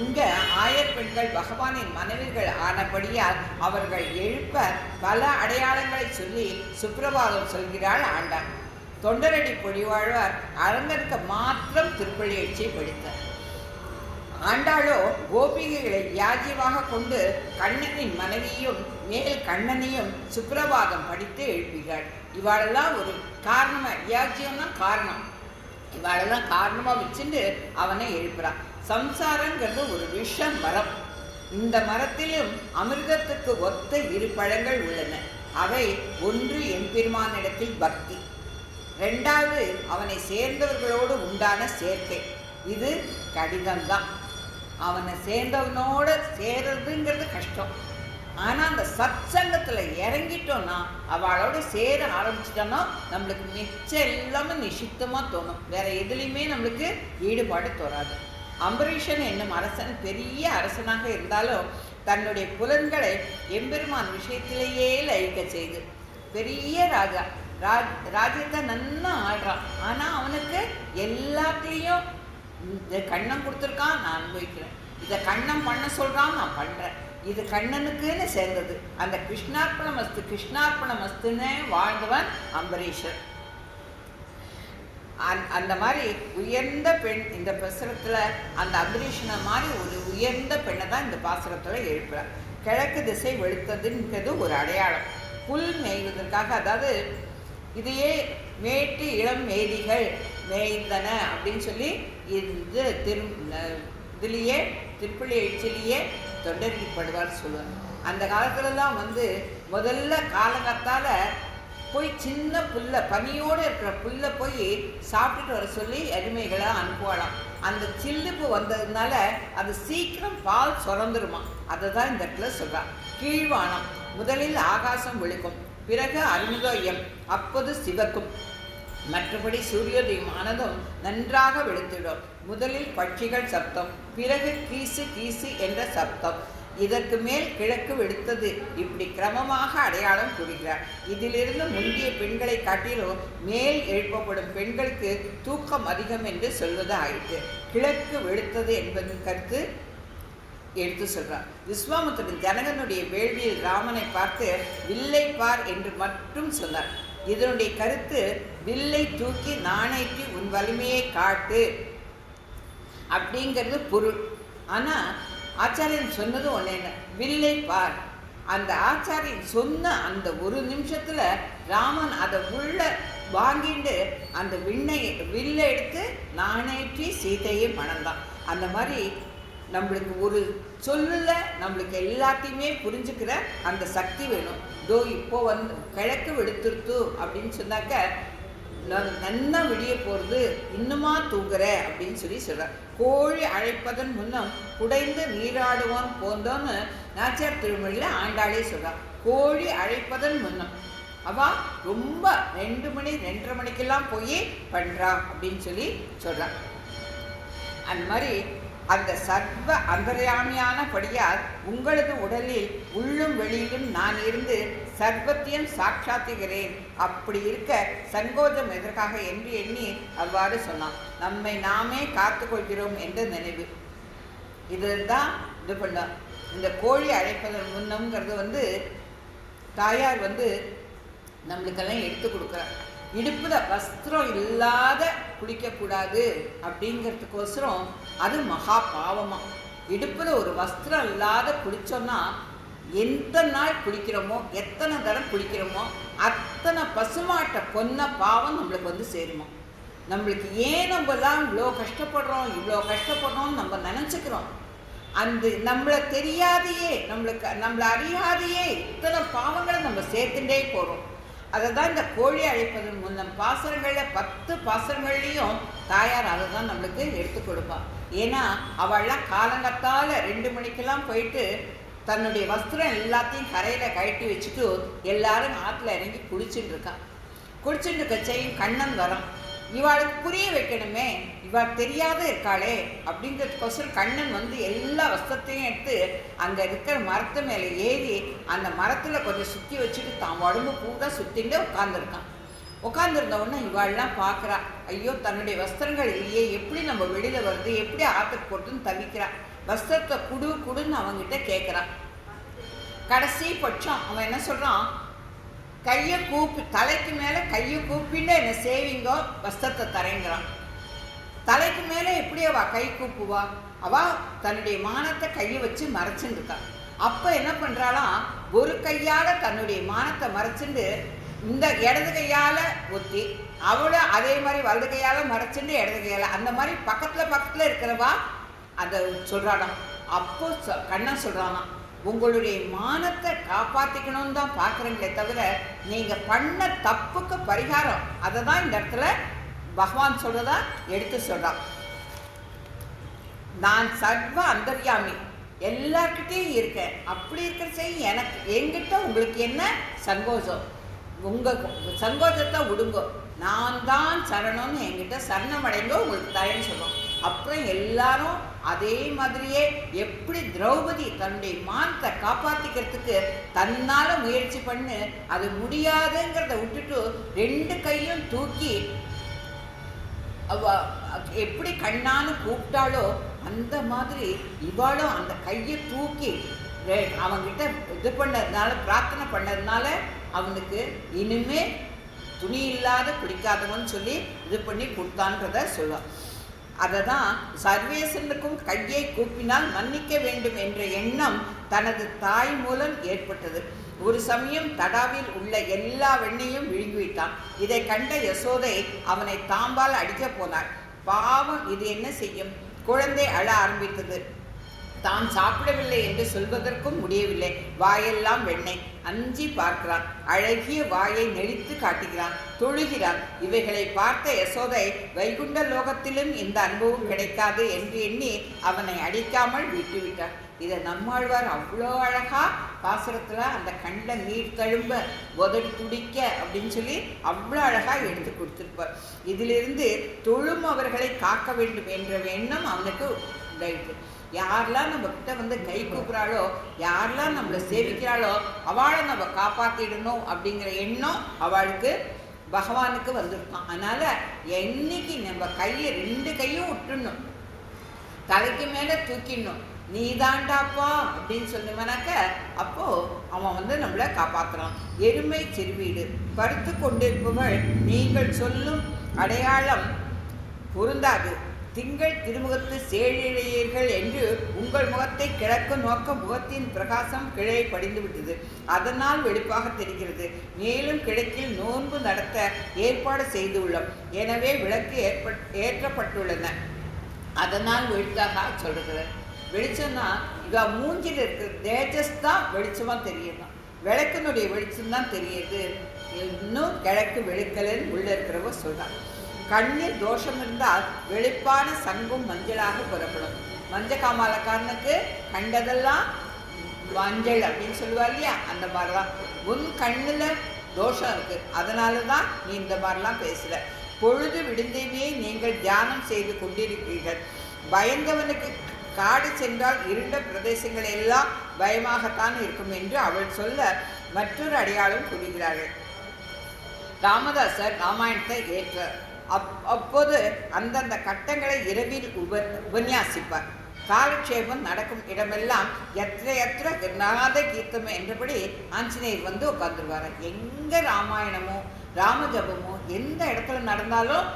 இங்கே ஆயர் பெண்கள் பகவானின் மனைவிகள் ஆனபடியால் அவர்கள் எழுப்ப பல அடையாளங்களை சொல்லி சுப்ரபாதம் சொல்கிறாள் ஆண்டாள். தொண்டரடி பொழிவாழ்வார் அரங்கனுக்கு மாத்திரம் திருப்பள்ளி எழுச்சியை படித்தார். ஆண்டாளோ கோபிகைகளை வியாஜியமாக கொண்டு கண்ணனின் மனைவியும் மேல் கண்ணனையும் சுப்ரபாதம் படித்து எழுப்புகிறாள். இவாளெல்லாம் ஒரு காரணமாக, வியாஜியம்னா காரணம், இவாளெல்லாம் காரணமாக வச்சுட்டு அவனை எழுப்புறான். சம்சாரங்கிறது ஒரு விஷ மரம். இந்த மரத்திலும் அமிர்தத்துக்கு ஒத்த இரு பழங்கள் உள்ளன. அவை ஒன்று எம்பெருமானிடத்தில் பக்தி, ரெண்டாவது அவனை சேர்ந்தவர்களோடு உண்டான சேர்க்கை. இது கடிதம்தான். அவனை சேர்ந்தவனோட சேருறதுங்கிறது கஷ்டம். ஆனால் அந்த சத் சங்கத்தில் இறங்கிட்டோன்னா, அவளோட சேர ஆரம்பிச்சிட்டோன்னா நம்மளுக்கு மிச்சம் எல்லாமே நிஷித்தமாக தோணும். வேற எதுலேயுமே நம்மளுக்கு ஈடுபாடு தோறாது. அம்பரீஷன் என்னும் அரசன் பெரிய அரசனாக இருந்தாலும் தன்னுடைய புலன்களை எம்பெருமான் விஷயத்திலேயே லயிக்க செய்து பெரிய ராஜா ராஜ்யத்தை நன்னா ஆடுறான். ஆனால் அவனுக்கு எல்லாத்துலேயும் இந்த கண்ணம் கொடுத்துருக்கான், நான் அனுபவிக்கிறேன். இதை கண்ணம் பண்ண சொல்கிறான், நான் பண்ணுறேன். இது கண்ணனுக்குன்னு சேர்ந்தது. அந்த கிருஷ்ணார்ப்பணமஸ்துன்னு வாழ்ந்தவன் அம்பரீஷர். அந்த மாதிரி உயர்ந்த பெண் இந்த பாசுரத்தில், அந்த அம்பரீஷனை மாதிரி ஒரு உயர்ந்த பெண்ணை தான் இந்த பாசுரத்தில் எழுப்புறார். கிழக்கு திசை வெளுத்ததுங்கிறது ஒரு அடையாளம். புல் மேய்வதற்காக, அதாவது இதையே மேட்டு இளம் மேதிகள் மேய்ந்தன அப்படின்னு சொல்லி இது இதுலேயே திருப்பள்ளி எழுச்சிலேயே தொண்டரிப்படுவார் சொல்லுவாங்க. அந்த காலத்துலலாம் முதல்ல காலங்கத்தால் போய் சின்ன புல்லை, பனியோடு இருக்கிற புல்லை போய் சாப்பிட்டுட்டு வர சொல்லி எருமைகளை அனுப்புவாளாம். அந்த சில்லுப்பு வந்ததுனால அது சீக்கிரம் பால் சுரந்துருமா. அதை தான் இந்த இடத்துல சொல்கிறான். கீழ்வானம். முதலில் ஆகாசம் விழுக்கும், பிறகு அருணோதயம், அப்போது சிவக்கும். மற்றபடி சூரியோதயம் ஆனதும் நன்றாக வெளுத்திடும். முதலில் பட்சிகள் சப்தம், பிறகு கீசு கீசு என்ற சப்தம், இதற்கு மேல் கிழக்கு வெளுத்தது. இப்படி கிரமமாக அடையாளம் கூறுகிறார். இதிலிருந்து முந்திய பெண்களை காட்டிலும் மேல் எழுப்பப்படும் பெண்களுக்கு தூக்கம் அதிகம் என்று சொல்வது ஆயிற்று. கிழக்கு வெளுத்தது என்பதன் கருத்து எடுத்து சொல்றார். விஸ்வாமித்திரன் ஜனகனுடைய வேள்வியில் ராமனை பார்த்து வில்லை பார் என்று மட்டும் சொன்னார். இதனுடைய கருத்து வில்லை தூக்கி நாணேற்றி உன் வலிமையை காட்டு அப்படிங்கிறது பொருள். ஆனால் ஆச்சாரியன் சொன்னது ஒன்று, என்ன, வில்லை பார். அந்த ஆச்சாரியன் சொன்ன அந்த ஒரு நிமிஷத்தில் ராமன் அதை உள்ள வாங்கிட்டு அந்த வில்லை எடுத்து நாணேற்றி சீதையை மணந்தான். அந்த மாதிரி நம்மளுக்கு ஒரு சொல்லுல நம்மளுக்கு எல்லாத்தையுமே புரிஞ்சுக்கிற அந்த சக்தி வேணும். இதோ இப்போ வந்து கிழக்கு வெடுத்துருத்து அப்படின்னு சொன்னாக்க நன்னா விடிய போகிறது, இன்னுமா தூங்குற அப்படின்னு சொல்கிறார். கோழி அழைப்பதன் முன்னம் குடைந்து நீராடுவான் போந்தோன்னு நாச்சியார் திருமொழியில் ஆண்டாளே சொல்கிறார். கோழி அழைப்பதன் முன்னம் அவள் ரொம்ப 2 மணி 2:30 மணிக்கெல்லாம் போய் பண்ணுறா அப்படின்னு சொல்கிறார். அந்த மாதிரி அந்த சர்வ அந்தர்யாமியான படியார் உங்களது உடலில் உள்ளும் வெளியிலும் நான் இருந்து சர்வத்தையும் சாட்சாத்துகிறேன். அப்படி இருக்க சங்கோஜம் எதற்காக என்று எண்ணி அவ்வாறு சொன்னான். நம்மை நாமே காத்து கொள்கிறோம் என்ற நினைவு. இதுதான் இது பண்ணார். இந்த கோழி அழைப்பதன் முன்னம்ங்கிறது தாயார் நம்மளுக்கெல்லாம் எடுத்து கொடுக்குறார். இடுப்புல வஸ்திரம் இல்லாத குளிக்கக்கூடாது அப்படிங்கிறதுக்கோசரம் அது மகா பாவமாக. இடுப்புல ஒரு வஸ்திரம் இல்லாத குளித்தோன்னா எத்தனை நாள் குளிக்கிறோமோ, எத்தனை தடவை குளிக்கிறோமோ அத்தனை பசுமாட்டை கொன்ன பாவம் நம்மளுக்கு சேருமா. நம்மளுக்கு ஏன் நம்மலாம் இவ்வளோ கஷ்டப்படுறோம்னு நம்ம நினச்சிக்கிறோம். அந்த நம்மளை தெரியாதையே நம்மளை அறியாதையே இத்தனை பாவங்களை நம்ம சேர்த்துட்டே போகிறோம். அதை தான் இந்த கோழி அழைப்பதன் முன்னம் பாசுரங்களில் 10 பாசுரங்கள்லேயும் தாயார் அதை தான் நம்மளுக்கு எடுத்து கொடுப்பாள். ஏன்னா அவள்லாம் காலங்கத்தால் 2 மணிக்கெல்லாம் போயிட்டு தன்னுடைய வஸ்திரம் எல்லாத்தையும் கரையில் கழட்டி வச்சுட்டு எல்லாரும் ஆற்றுல இறங்கி குளிச்சுட்டு இருக்கான். குளிச்சுட்டு இருக்கச்சையும் கண்ணன் வரான். இவாளுக்கு புரிய வைக்கணுமே, இவாள் தெரியாத இருக்காளே அப்படிங்கிறதுக்கோசரம் கண்ணன் எல்லா வஸ்திரத்தையும் எடுத்து அங்கே இருக்கிற மரத்து மேலே ஏறி அந்த மரத்தில் கொஞ்சம் சுற்றி வச்சுட்டு தான் உடம்பு பூரா சுற்றிட்டு உட்காந்துருக்கான். உட்காந்துருந்த உடனே இவாள்லாம் பார்க்குறா. ஐயோ தன்னுடைய வஸ்திரங்கள் இல்லையே, எப்படி நம்ம வெளியில் வருது, எப்படி ஆற்றுக்கு போட்டுன்னு தவிக்கிறா. வஸ்திரத்தை குடுன்னு அவங்ககிட்ட கேட்குறான். கடைசி பட்சம் அவன் என்ன சொல்கிறான், கையை கூப்பி தலைக்கு மேலே கையை கூப்பின்னு என்னை சேவிங்கோ, வஸ்திரத்தை தரேங்கிறான். தலைக்கு மேலே எப்படி கை கூப்புவா? தன்னுடைய மானத்தை கையை வச்சு மறைச்சுட்டு இருக்கா. அப்போ என்ன பண்ணுறாளாம், ஒரு கையால் தன்னுடைய மானத்தை மறைச்சுட்டு இந்த இடது கையால் ஒத்தி அவளும் அதே மாதிரி வலது கையால் மறைச்சுட்டு இடது கையால் அந்த மாதிரி பக்கத்தில் இருக்கிறவா அதை சொல்கிறாளாம். அப்போ கண்ணன் சொல்கிறானா, உங்களுடைய மானத்தை காப்பாற்றிக்கணும்னு தான் பார்க்குறீங்களே தவிர நீங்கள் பண்ண தப்புக்கு பரிகாரம் அதை தான் இந்த இடத்துல பகவான் சொல்கிறதா எடுத்து சொல்கிறான். நான் சர்வ அந்தர்யாமி, எல்லார்கிட்டையும் இருக்கேன். அப்படி இருக்கிற செய்ய என்கிட்ட உங்களுக்கு என்ன சங்கோஜம்? உங்கள் சங்கோஜத்தை விடுங்கோ, நான் தான் சரணம்னு என்கிட்ட சரணம் அடைங்கோ, உங்களுக்கு தரேன்னு சொல்லுவோம். அப்புறம் எல்லாரும் அதே மாதிரியே எப்படி திரௌபதி தன்னுடைய மானத்தை காப்பாற்றிக்கிறதுக்கு தன்னால் முயற்சி பண்ணு, அது முடியாதுங்கிறத விட்டுட்டு 2 கையும் தூக்கி எப்படி கண்ணான்னு கூப்பிட்டாலோ அந்த மாதிரி இவாளும் அந்த கையை தூக்கி அவங்கிட்ட இது பண்ணதுனால, பிரார்த்தனை பண்ணதுனால அவனுக்கு இனிமே துணி இல்லாத பிடிக்காதவன்னு சொல்லி இது பண்ணி கொடுத்தான்றத சொல்லுவான். அதை தான் சர்வேசனுக்கும் கையை கூப்பினால் மன்னிக்க வேண்டும் என்ற எண்ணம் தனது தாய் மூலம் ஏற்பட்டது. ஒரு சமயம் தடாவில் உள்ள எல்லா வெண்ணையும் விழுங்கிவிட்டான். இதை கண்ட யசோதை அவனை தாம்பால் அடிக்கப் போனாள். பாவம், இது என்ன செய்யும்? குழந்தை அழ ஆரம்பித்தது. தான் சாப்பிடவில்லை என்று சொல்வதற்கும் முடியவில்லை. வாயெல்லாம் வெண்ணெய். அஞ்சி பார்க்கிறான். அழகிய வாயை நெளித்து காட்டுகிறான், தொழுகிறான். இவைகளை பார்த்த யசோதை வைகுண்ட லோகத்திலும் இந்த அனுபவம் கிடைக்காது என்று எண்ணி அவனை அடிக்காமல் விட்டுவிட்டார். இதை நம்மாழ்வார் அவ்வளோ அழகா பாசுரத்தில் அந்த கண்ட நீர் தழும்ப உதவி துடிக்க அப்படின்னு சொல்லி அவ்வளோ அழகாக எடுத்து கொடுத்துருப்பார். இதிலிருந்து தொழும் அவர்களை காக்க வேண்டும் என்ற எண்ணம் அவனுக்கு உண்டாயிட்டு. யாரெல்லாம் நம்ம கிட்ட கை கூப்பிட்றாளோ, யாரெல்லாம் நம்மளை சேவிக்கிறாளோ அவளை நம்ம காப்பாற்றிடணும் அப்படிங்கிற எண்ணம் அவளுக்கு பகவானுக்கு வந்திருக்கான். அதனால் என்னைக்கு நம்ம கையை 2 கையும் விட்டுடணும், தலைக்கு மேலே தூக்கிடணும். நீ தாண்டாப்பா அப்படின்னு சொன்னவனாக்க அப்போ அவன் நம்மளை காப்பாற்றுறான். எருமை சிறுவீடு படுத்து கொண்டிருப்பவள் நீங்கள் சொல்லும் அடையாளம் பொருந்தாது. திங்கள் திருமுகத்து சேழிழையீர்கள் என்று உங்கள் முகத்தை கிழக்கு நோக்க முகத்தின் பிரகாசம் கிழை படிந்து விட்டது. அதனால் வெடிப்பாக தெரிகிறது. மேலும் கிழக்கில் நோன்பு நடத்த ஏற்பாடு செய்துள்ளோம். எனவே விளக்கு ஏற்றப்பட்டுள்ளன. அதனால் வெடித்தாக சொல்கிறது. வெளிச்சம்னா இவ மூஞ்சில் இருக்கிற தேஜஸ் தான் வெளிச்சமாக தெரியணும், விளக்கினுடைய வெளிச்சம் தான் தெரியுது. இன்னும் கிழக்கு வெளுக்கலன்னு உள்ளே இருக்கிறவ சொல்கிறான். கண்ணில் தோஷம் இருந்தால் வெளுப்பான சங்கும் மஞ்சளாக புறப்படும். மஞ்ச காமாலக்காரனுக்கு கண்டதெல்லாம் மஞ்சள் அப்படின்னு சொல்லுவா இல்லையா, அந்த மாதிரிலாம் உன் கண்ணில் தோஷம் இருக்கு, அதனால தான் நீ இந்த மாதிரிலாம் பேசுகிற. பொழுது விடுந்தவே நீங்கள் தியானம் செய்து கொண்டிருக்கிறீர்கள். பயந்தவனுக்கு காடு சென்றால் இருண்ட பிரதேசங்கள் எல்லாம் பயமாகத்தான் இருக்கும் என்று அவள் சொல்ல மற்றொரு அடையாளம் கூறுகிறார்கள். ராமதாசர் ராமாயணத்தை ஏற்றார். அப்போது அந்தந்த கட்டங்களை இரவில் உபன்யாசிப்பார். காலக்ஷேபம் நடக்கும் இடமெல்லாம் எத்த நாத கீர்த்தம் என்றபடி ஆஞ்சநேயர் வந்து உட்காந்துருவார். எங்கே ராமாயணமோ ராமஜபமோ எந்த இடத்துல நடந்தாலும்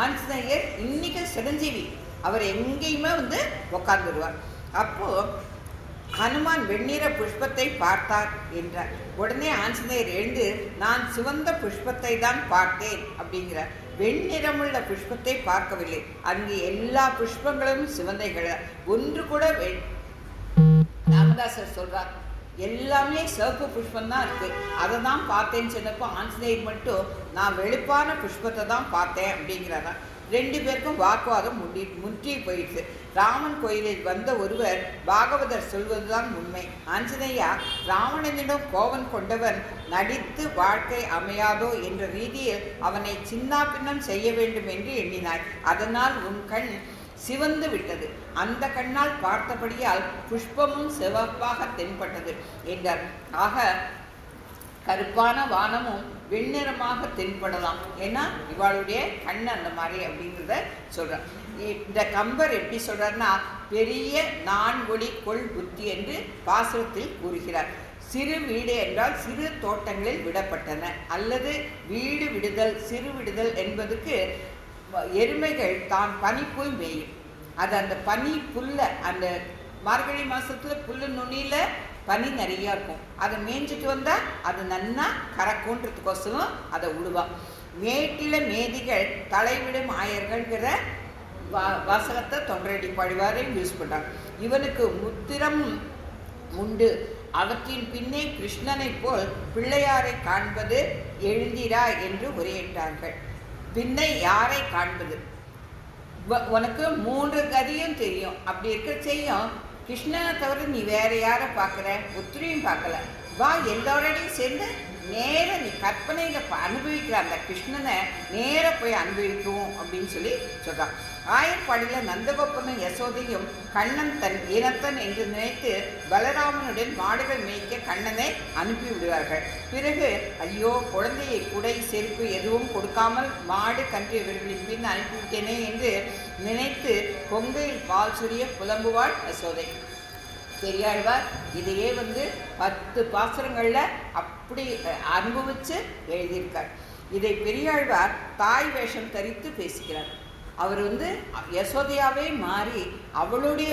ஆஞ்சநேயர் இன்னைக்கு சிரஞ்சீவி, அவர் எங்கேயுமே வந்து உட்காந்துருவார். அப்போது ஹனுமான் வெண்ணிற புஷ்பத்தை பார்த்தார் என்றார். உடனே ஆஞ்சநேயர் எழுந்து நான் சிவந்த புஷ்பத்தை தான் பார்த்தேன் அப்படிங்கிறார். வெண்ணிறமுள்ள புஷ்பத்தை பார்க்கவில்லை, அங்கு எல்லா புஷ்பங்களும் சிவந்தைகள், ஒன்று கூட ராமதாசர் சொல்றார் எல்லாமே சிவப்பு புஷ்பம் தான் இருக்கு, அதை தான் பார்த்தேன்னு சொன்னப்போ ஆஞ்சநேயர் மட்டும் நான் வெளுப்பான புஷ்பத்தை தான் பார்த்தேன் அப்படிங்கிறாரா. ரெண்டு பேருக்கும் வாக்குவாதம் முற்றி போயிடுச்சு. ராமன் கோயிலில் வந்த ஒருவர் பாகவதர் சொல்வதுதான் உண்மை. ஆஞ்சநேயா ராவணனிடம் கோபம் கொண்டவன் நடித்து வாழ்க்கை அமையாதோ என்ற ரீதியில் அவனை சின்னா பின்னம் செய்ய வேண்டும் என்று எண்ணினாய். அதனால் உன் கண் சிவந்து விட்டது. அந்த கண்ணால் பார்த்தபடியால் புஷ்பமும் சிவப்பாக தென்பட்டது என்றார். ஆக கருப்பான வானமும் வெண்ணிறமாக தென்படலாம், ஏன்னா இவாளுடைய கண் அந்த மாதிரி அப்படிங்கிறத சொல்கிறார். இந்த கம்பர் எப்படி சொல்கிறார்னா பெரிய நான் ஒளி கொள் புத்தி என்று பாசுரத்தில் கூறுகிறார். சிறு வீடு என்றால் சிறு தோட்டங்களில் விடப்பட்டன, அல்லது வீடு விடுதல் சிறு விடுதல் என்பதுக்கு எருமைகள் தான் பனிப்புல் மேயும். அது அந்த பனி புல்லை, அந்த மார்கழி மாதத்தில் புல்லு நுனியில் பனி நிறையா இருக்கும், அதை மேய்ஞ்சிட்டு வந்தால் அது நன்னா கறக்குன்றதுக்கோசரம் அதை விடுவா. மேட்டில மேதிகள் தலைவிடும் ஆயர்கள்ங்கிற வாசகத்தை தொண்டரடி பாடுவாரையும் யூஸ் பண்ணுறாங்க. இவனுக்கு முத்திரம் உண்டு, அவற்றின் பின்னே கிருஷ்ணனை போல் பிள்ளையாரை காண்பது எழுந்திரா என்று உரையிட்டார்கள். பின்னை யாரை காண்பது? உனக்கு 3 கதியும் தெரியும், அப்படி இருக்க செய்யும் கிருஷ்ணனை தவிர நீ வேற யாரை பார்க்குற? ஒத்திரையும் பார்க்கல. வா எல்லோரோடையும் சேர்ந்து நேர நீ கற்பனையில் அனுபவிக்கிற அந்த கிருஷ்ணனை நேர போய் அனுபவிக்குவோம் அப்படின்னு சொல்லி சொல்கிறான். ஆயர்பாடியில் நந்தகோபனும் யசோதையும் கண்ணன் தன் இனத்தன் என்று நினைத்து பலராமனுடன் மாடுகள் மேய்க்க கண்ணனை அனுப்பி விடுவார்கள். பிறகு ஐயோ குழந்தையை குடை செருப்பு எதுவும் கொடுக்காமல் மாடு கன்று இவர்களின் பின் அனுப்பிவிட்டேனே என்று நினைத்து கொங்கையில் பால் சொரிய புலம்புவாள் யசோதை. பெரியாழ்வார் இதையே 10 பாசுரங்களில் அப்படி அனுபவித்து எழுதியிருக்கார். இதை பெரியாழ்வார் தாய் வேஷம் தரித்து பேசுகிறார். அவர் யசோதையாவே மாறி அவளுடைய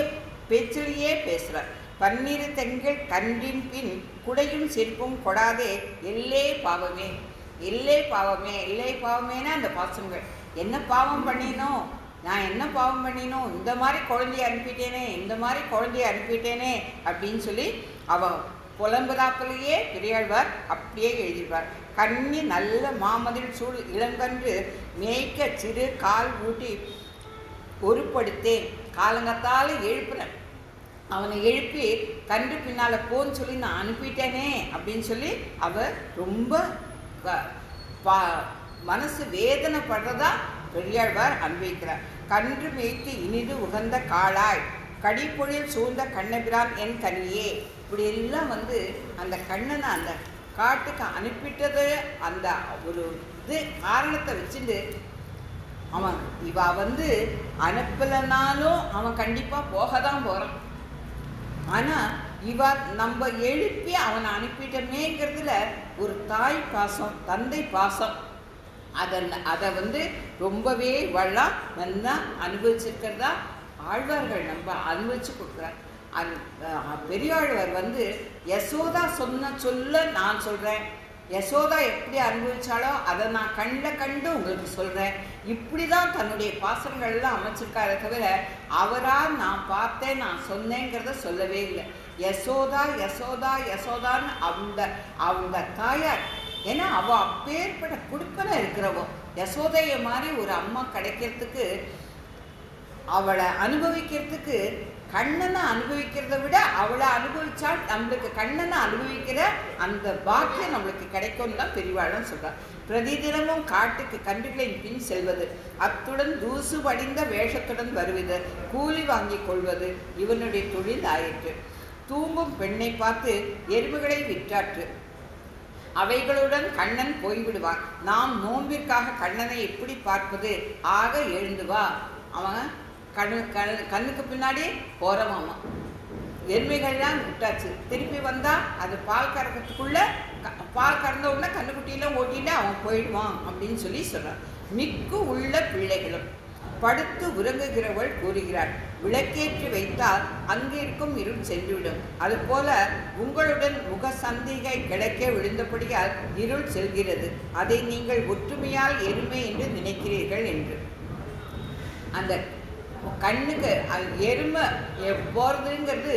பேச்சிலேயே பேசுகிறார். 12 தெங்கள் கன்றின் பின் குடையும் செருப்பும் கொடாதே எல்லே பாவமே, எல்லே பாவமே, எல்லே பாவமேனா அந்த பாசங்கள் என்ன பாவம் பண்ணினோம், நான் என்ன பாவம் பண்ணினோம், இந்த மாதிரி குழந்தைய அனுப்பிட்டேனே, இந்த மாதிரி குழந்தைய அனுப்பிட்டேனே அப்படின்னு சொல்லி அவன் புலம்புதாப்பிலேயே பெரியாழ்வார் அப்படியே எழுதிடுவார். கண்ணி நல்ல மாமதில் சூழ் இளங்கன்று மேய்க்க சிறு கால் ஊட்டி ஒருப்படுத்தேன், காலங்கத்தால் எழுப்புறேன், அவனை எழுப்பி கன்று பின்னால் போன்னு சொல்லி நான் அனுப்பிட்டேனே அப்படின்னு சொல்லி அவர் ரொம்ப மனசு வேதனைப்படுறதா பெரியாழ்வார் அனுபவிக்கிறார். கன்று மேய்த்து இனிது உகந்த காளாய் கடிப்பொழில் சூழ்ந்த கண்ணபிரான் என் கண்ணியே, இப்படி எல்லாம் அந்த கண்ணனை அந்த காட்டுக்கு அனுப்பிட்டது அந்த ஒரு காரணத்தை வச்சுட்டு அவன் அனுப்பலைனாலும் அவன் கண்டிப்பாக போக தான் போகிறான். ஆனால் நம்ம எழுப்பி அவனை அனுப்பிட்டமேங்கிறதுல ஒரு தாய் பாசம், தந்தை பாசம், அதை ரொம்பவே வள்ளம் நல்லா அனுபவிச்சிருக்கிறதா ஆழ்வார்கள் நம்ம அனுபவிச்சு கொடுக்குறார். பெரியாழ்வார் யசோதா சொன்ன சொல்ல நான் சொல்கிறேன், யசோதா எப்படி அனுபவிச்சாலோ அதை நான் கண்ணில் கண்டு உங்களுக்கு சொல்கிறேன். இப்படி தான் தன்னுடைய பாசனங்கள்லாம் அமைச்சிருக்காரு தவிர அவராக நான் பார்த்தேன் நான் சொன்னேங்கிறத சொல்லவே இல்லை. யசோதா யசோதா யசோதான்னு அவங்க தாயார். ஏன்னா அவள் அப்பேற்பட்ட குடுப்பனை இருக்கிறவோ. யசோதையை மாதிரி ஒரு அம்மா கிடைக்கிறதுக்கு, அவளை அனுபவிக்கிறதுக்கு, கண்ணனை அனுபவிக்கிறத விட அவளை அனுபவிச்சால் நம்மளுக்கு கண்ணனை அனுபவிக்கிற அந்த பாக்கியம் நம்மளுக்கு கிடைக்கும்னு தான் பெரியவாளும் சொல்கிறார். பிரதிதினமும் காட்டுக்கு கன்றுகளின் பின் செல்வது, அத்துடன் தூசு படிந்த வேஷத்துடன் வருவது, கூலி வாங்கி கொள்வது இவனுடைய தொழில் ஆயிற்று. தூங்கும் பெண்ணை பார்த்து எறும்புகளை விற்றாற்று. அவைகளுடன் கண்ணன் போய்விடுவான். நாம் நோன்பிற்காக கண்ணனை எப்படி பார்ப்பது? ஆக எழுந்து வா. அவன் கண்ணுக்கு பின்னாடி போறவாமா. எருமைகள்லாம் விட்டாச்சு. திருப்பி வந்தா அது பால் கறக்கிறதுக்குள்ள பால் கறந்த உடனே கண்ணுக்குட்டியெல்லாம் ஓட்டிட்டு அவன் போயிடுவான் அப்படின்னு சொல்லி சொல்றான். மிக்கு உள்ள பிள்ளைகளும் படுத்து உறங்குகிறவள் கூறுகிறாள், விளக்கேற்றி வைத்தால் அங்கே இருக்கும் இருள் சென்றுவிடும். அதுபோல உங்களுடன் முக சந்திகை கிழக்கே விழுந்தபடியால் இருள் செல்கிறது. அதை நீங்கள் ஒற்றுமையால் எருமை என்று நினைக்கிறீர்கள் என்று. அந்த கண்ணுக்கு எருமை போகிறதுங்கிறது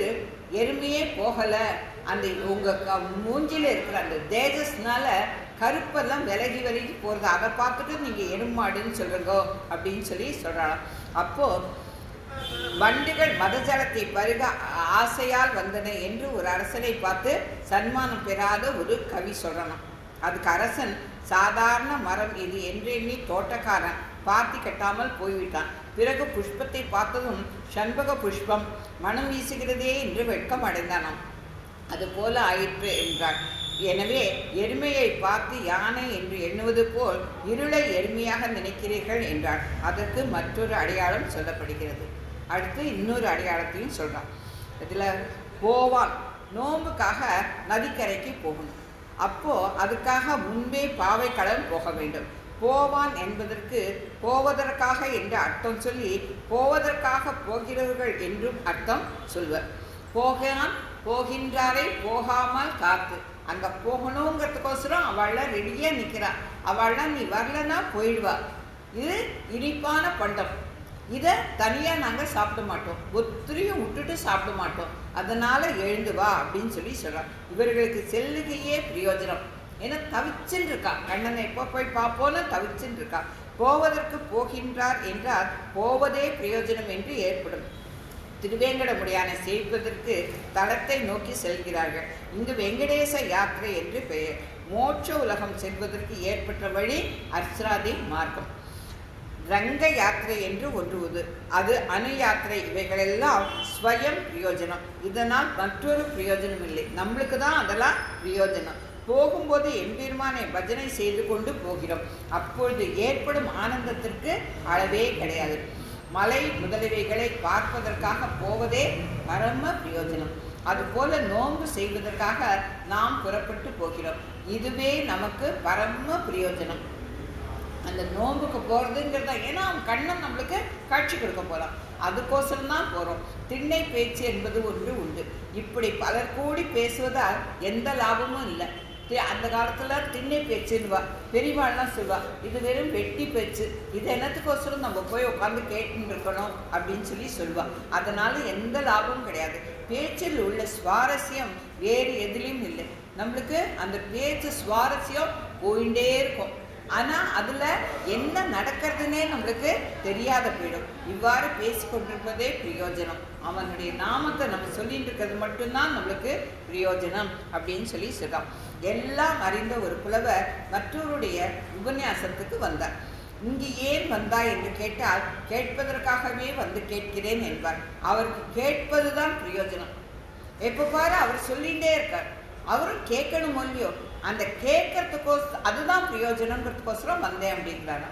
எருமையே போகலை. அந்த உங்கள் மூஞ்சியில் இருக்கிற அந்த தேஜஸ்னால கருப்பெல்லாம் விலகி போகிறது. அதை பார்த்துட்டு நீங்கள் எருமாடுன்னு சொல்லுங்கோ அப்படின்னு சொல்லி சொல்கிறாளாம். அப்போது வண்டுகள் மதஜலத்தை பருக ஆசையால் வந்தன என்று ஒரு அரசனை பார்த்து சன்மானம் பெறாத ஒரு கவி சொல்லணும். அதுக்கு அரசன், சாதாரண மரம் இது என்று எண்ணி தோட்டக்காரன் பாத்தி கட்டாமல் போய்விட்டான். பிறகு புஷ்பத்தை பார்த்ததும் சண்பக புஷ்பம் மனம் வீசுகிறதே என்று வெட்கம் அடைந்தானாம். அதுபோல ஆயிற்று என்றார். எனவே எருமையை பார்த்து யானை என்று எண்ணுவது போல் இருளை எருமையாக நினைக்கிறீர்கள் என்றார். அதற்கு மற்றொரு அடையாளம் சொல்லப்படுகிறது. அடுத்து இன்னொரு அடையாளத்தையும் சொல்கிறான். இதில் போவான், நோம்புக்காக நதிக்கரைக்கு போகணும். அப்போது அதுக்காக முன்பே பாவைக்களம் போக வேண்டும். போவான் என்பதற்கு போவதற்காக என்று அர்த்தம் சொல்லி போவதற்காக போகிறவர்கள் என்றும் அர்த்தம் சொல்வர். போகான் போகின்றாரை போகாமல் காத்து. அங்கே போகணுங்கிறதுக்கோசரம் அவள்லாம் ரெடியாக நிற்கிறாள். அவள்லாம் நீ வரலன்னா போயிடுவா. இது இனிப்பான பண்டம். இதை தனியாக நாங்கள் சாப்பிட மாட்டோம், ஒத்திரியும் விட்டுட்டு சாப்பிட மாட்டோம். அதனால் எழுந்து வா அப்படின்னு சொல்லி சொல்கிறான். இவர்களுக்கு செல்லுகையே பிரயோஜனம். ஏன்னா தவிச்சுன்னு இருக்கா. கண்ணனை எப்போ போய் பார்ப்போன்னு தவிச்சுன்னு இருக்கா. போவதற்கு போகின்றார் என்றால் போவதே பிரயோஜனம் என்று ஏற்படும். திருவேங்கடமுடியான செய்வதற்கு தலத்தை நோக்கி செல்கிறார்கள். இங்கு வெங்கடேச யாத்திரை என்று பெயர். மோட்ச உலகம் செல்வதற்கு ஏற்பட்ட வழி அர்ச்ராதி மார்க்கம். ரங்க யாத்திரை என்று ஒன்றுவது, அது அணு யாத்திரை. இவைகளெல்லாம் ஸ்வயம் பிரயோஜனம். இதனால் மற்றொரு பிரயோஜனம் இல்லை. நம்மளுக்கு தான் அதெல்லாம் பிரயோஜனம். போகும்போது எம்பெருமானை பஜனை செய்து கொண்டு போகிறோம். அப்பொழுது ஏற்படும் ஆனந்தத்திற்கு அளவே கிடையாது. மலை முதலியவைகளை பார்ப்பதற்காக போவதே பரம பிரயோஜனம். அதுபோல நோன்பு செய்வதற்காக நாம் புறப்பட்டு போகிறோம். இதுவே நமக்கு பரம பிரயோஜனம். அந்த நோன்புக்கு போகிறதுங்கிறத, ஏன்னா அவன் கண்ணன் நம்மளுக்கு காட்சி கொடுக்க போகிறான், அதுக்கோசரம் தான் போகிறோம். திண்ணை பேச்சு என்பது ஒன்று உண்டு. இப்படி பலர் கூடி பேசுவதால் எந்த லாபமும் இல்லை. அந்த காலத்தில் திண்ணை பேச்சுன்னுவா, பெரியவாள்லாம் சொல்வா, இது வெறும் வெட்டி பேச்சு, இது என்னத்துக்கோசரம் நம்ம போய் உட்காந்து கேட்டுன்னு இருக்கணும் அப்படின்னு சொல்லி சொல்லுவா. அதனால் எந்த லாபமும் கிடையாது. பேச்சில் உள்ள சுவாரஸ்யம் வேறு எதுலேயும் இல்லை. நம்மளுக்கு அந்த பேச்சு சுவாரஸ்யம் போயிட்டே இருக்கும். ஆனால் அதில் என்ன நடக்கிறதுனே நம்மளுக்கு தெரியாத போயிடும். இவ்வாறு பேசி கொண்டிருப்பதே பிரயோஜனம். அவனுடைய நாமத்தை நம்ம சொல்லிட்டு இருக்கிறது மட்டும்தான் நம்மளுக்கு பிரயோஜனம் அப்படின்னு சொல்லி சொல்கிறான். எல்லாம் அறிந்த ஒரு புலவர் மற்றவருடைய உபன்யாசத்துக்கு வந்தார். இங்கு ஏன் வந்தாய் என்று கேட்டால், கேட்பதற்காகவே வந்து கேட்கிறேன் என்பார். அவருக்கு கேட்பது தான் பிரயோஜனம். எப்போ பாரு அவர் சொல்லிகிட்டே இருக்கார். அவரும் கேட்கணும் இல்லையோ, அந்த அதுதான் பிரயோஜனங்கிறதுக்கோசரம் வந்தேன் அப்படிங்கிறாரா.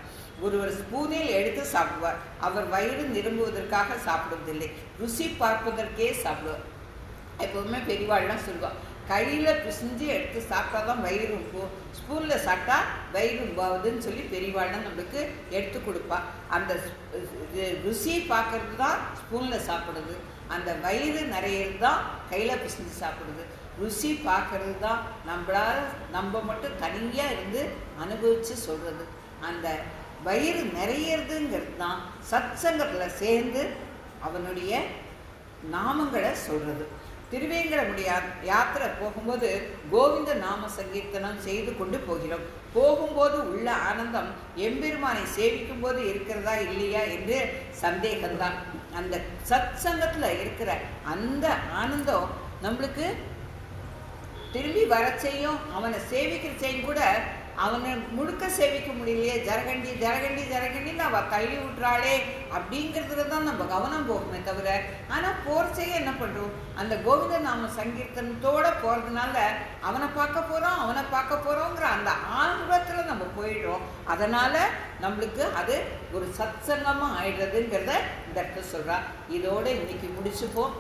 ஒரு ஸ்பூனில் எடுத்து சாப்பிடுவார். அவர் வயிறு நிரம்புவதற்காக சாப்பிடுவதில்லை, ருசி பார்ப்பதற்கே சாப்பிடுவார். எப்போவுமே பெரியவாள்லாம் சொல்லுவாள், கையில் பிசைஞ்சு எடுத்து சாப்பிட்டா தான் வயிறு இருக்கும், ஸ்பூனில் சாப்பிட்டா வயிறு உருவாகுதுன்னு சொல்லி பெரியவாள்லாம் நம்மளுக்கு எடுத்து கொடுப்பா. அந்த ருசி பார்க்கறது தான் ஸ்பூனில் சாப்பிடுது, அந்த வயிறு நிறையிறது தான் கையில் பிசைஞ்சு சாப்பிடுது. ருசி பார்க்கறது தான் நம்ம மட்டும் தனியாக இருந்து அனுபவித்து சொல்கிறது. அந்த வயிறு நிறையிறதுங்கிறது தான் சத் சங்கத்தில் சேர்ந்து அவனுடைய நாமங்களை சொல்கிறது. திருவேங்கடமுடி யாத்திரை போகும்போது கோவிந்த நாம சங்கீர்த்தனம் செய்து கொண்டு போகிறோம். போகும்போது உள்ள ஆனந்தம் எம்பெருமானை சேவிக்கும் போது இருக்கிறதா இல்லையா என்று சந்தேகம்தான். அந்த சத் சங்கத்தில் இருக்கிற அந்த ஆனந்தம் நம்மளுக்கு திரும்பி வர செய்யும். அவனை சேவிக்கிற செய்யும் கூட அவனை முழுக்க சேவிக்க முடியலையே, ஜரகண்டி ஜரகண்டி ஜரகண்டின்னு அவள் தள்ளி விட்றாளே அப்படிங்கிறதுல தான் நம்ம கவனம் போகுமே தவிர, ஆனால் போகிற செய்ய என்ன பண்ணுறோம், அந்த கோவிந்த நாம சங்கீர்த்தனத்தோடு போகிறதுனால அவனை பார்க்க போகிறோங்கிற அந்த ஆர்வத்தில் நம்ம போயிடுறோம். அதனால் நம்மளுக்கு அது ஒரு சத்சங்கமாக ஆயிடுறதுங்கிறத இந்த இடத்துல சொல்கிறா. இதோடு இன்னைக்கு முடிச்சுப்போம்.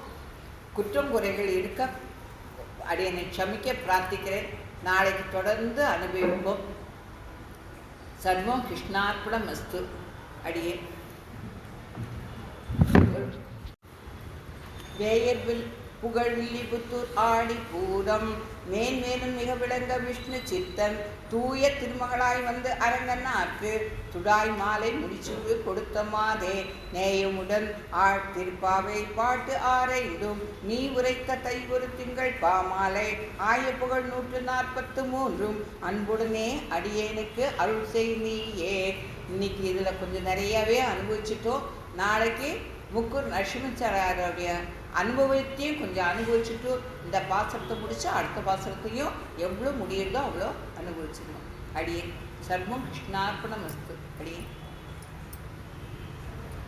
குற்றம் குறைகள் இருக்க அடியனை க்ஷமிக்க பிரார்த்திக்கிறேன். நாளைக்கு தொடர்ந்து அனுபவிப்போம். சர்வம் கிருஷ்ணார்ப்பணமஸ்து. அடியே வேயர்வில் புகழ்வில்லிபுத்தூர் ஆடி பூரம் மேன்மேலும் மிக விளங்க விஷ்ணு சித்தன் தூய திருமகளாய் வந்து அரங்கனாக்கு துடாய் மாலை முடிச்சுடு கொடுத்த மாதே நேயமுடன் திருப்பாவை பாட்டு ஆரைந்தும் நீ உரைத்த தை ஒரு திங்கள் பாமாலை ஆய புகழ் 143 அன்புடனே அடியேனுக்கு அருள் செய் நீயே. இன்னைக்கு இதில் கொஞ்சம் நிறையவே அனுபவிச்சிட்டோம். நாளைக்கு முக்கூர் நரசிம்மச்சாரியாருடைய அனுபவத்தையும் கொஞ்சம் அனுபவிச்சுட்டு இந்த பாசனத்தை முடிச்சு அடுத்த பாசனத்தையும் எவ்வளோ முடியுதோ அவ்வளோ அனுபவிச்சிடணும். அடியே சர்வம் கிருஷ்ணார்ப்பணமஸ்து. அடியே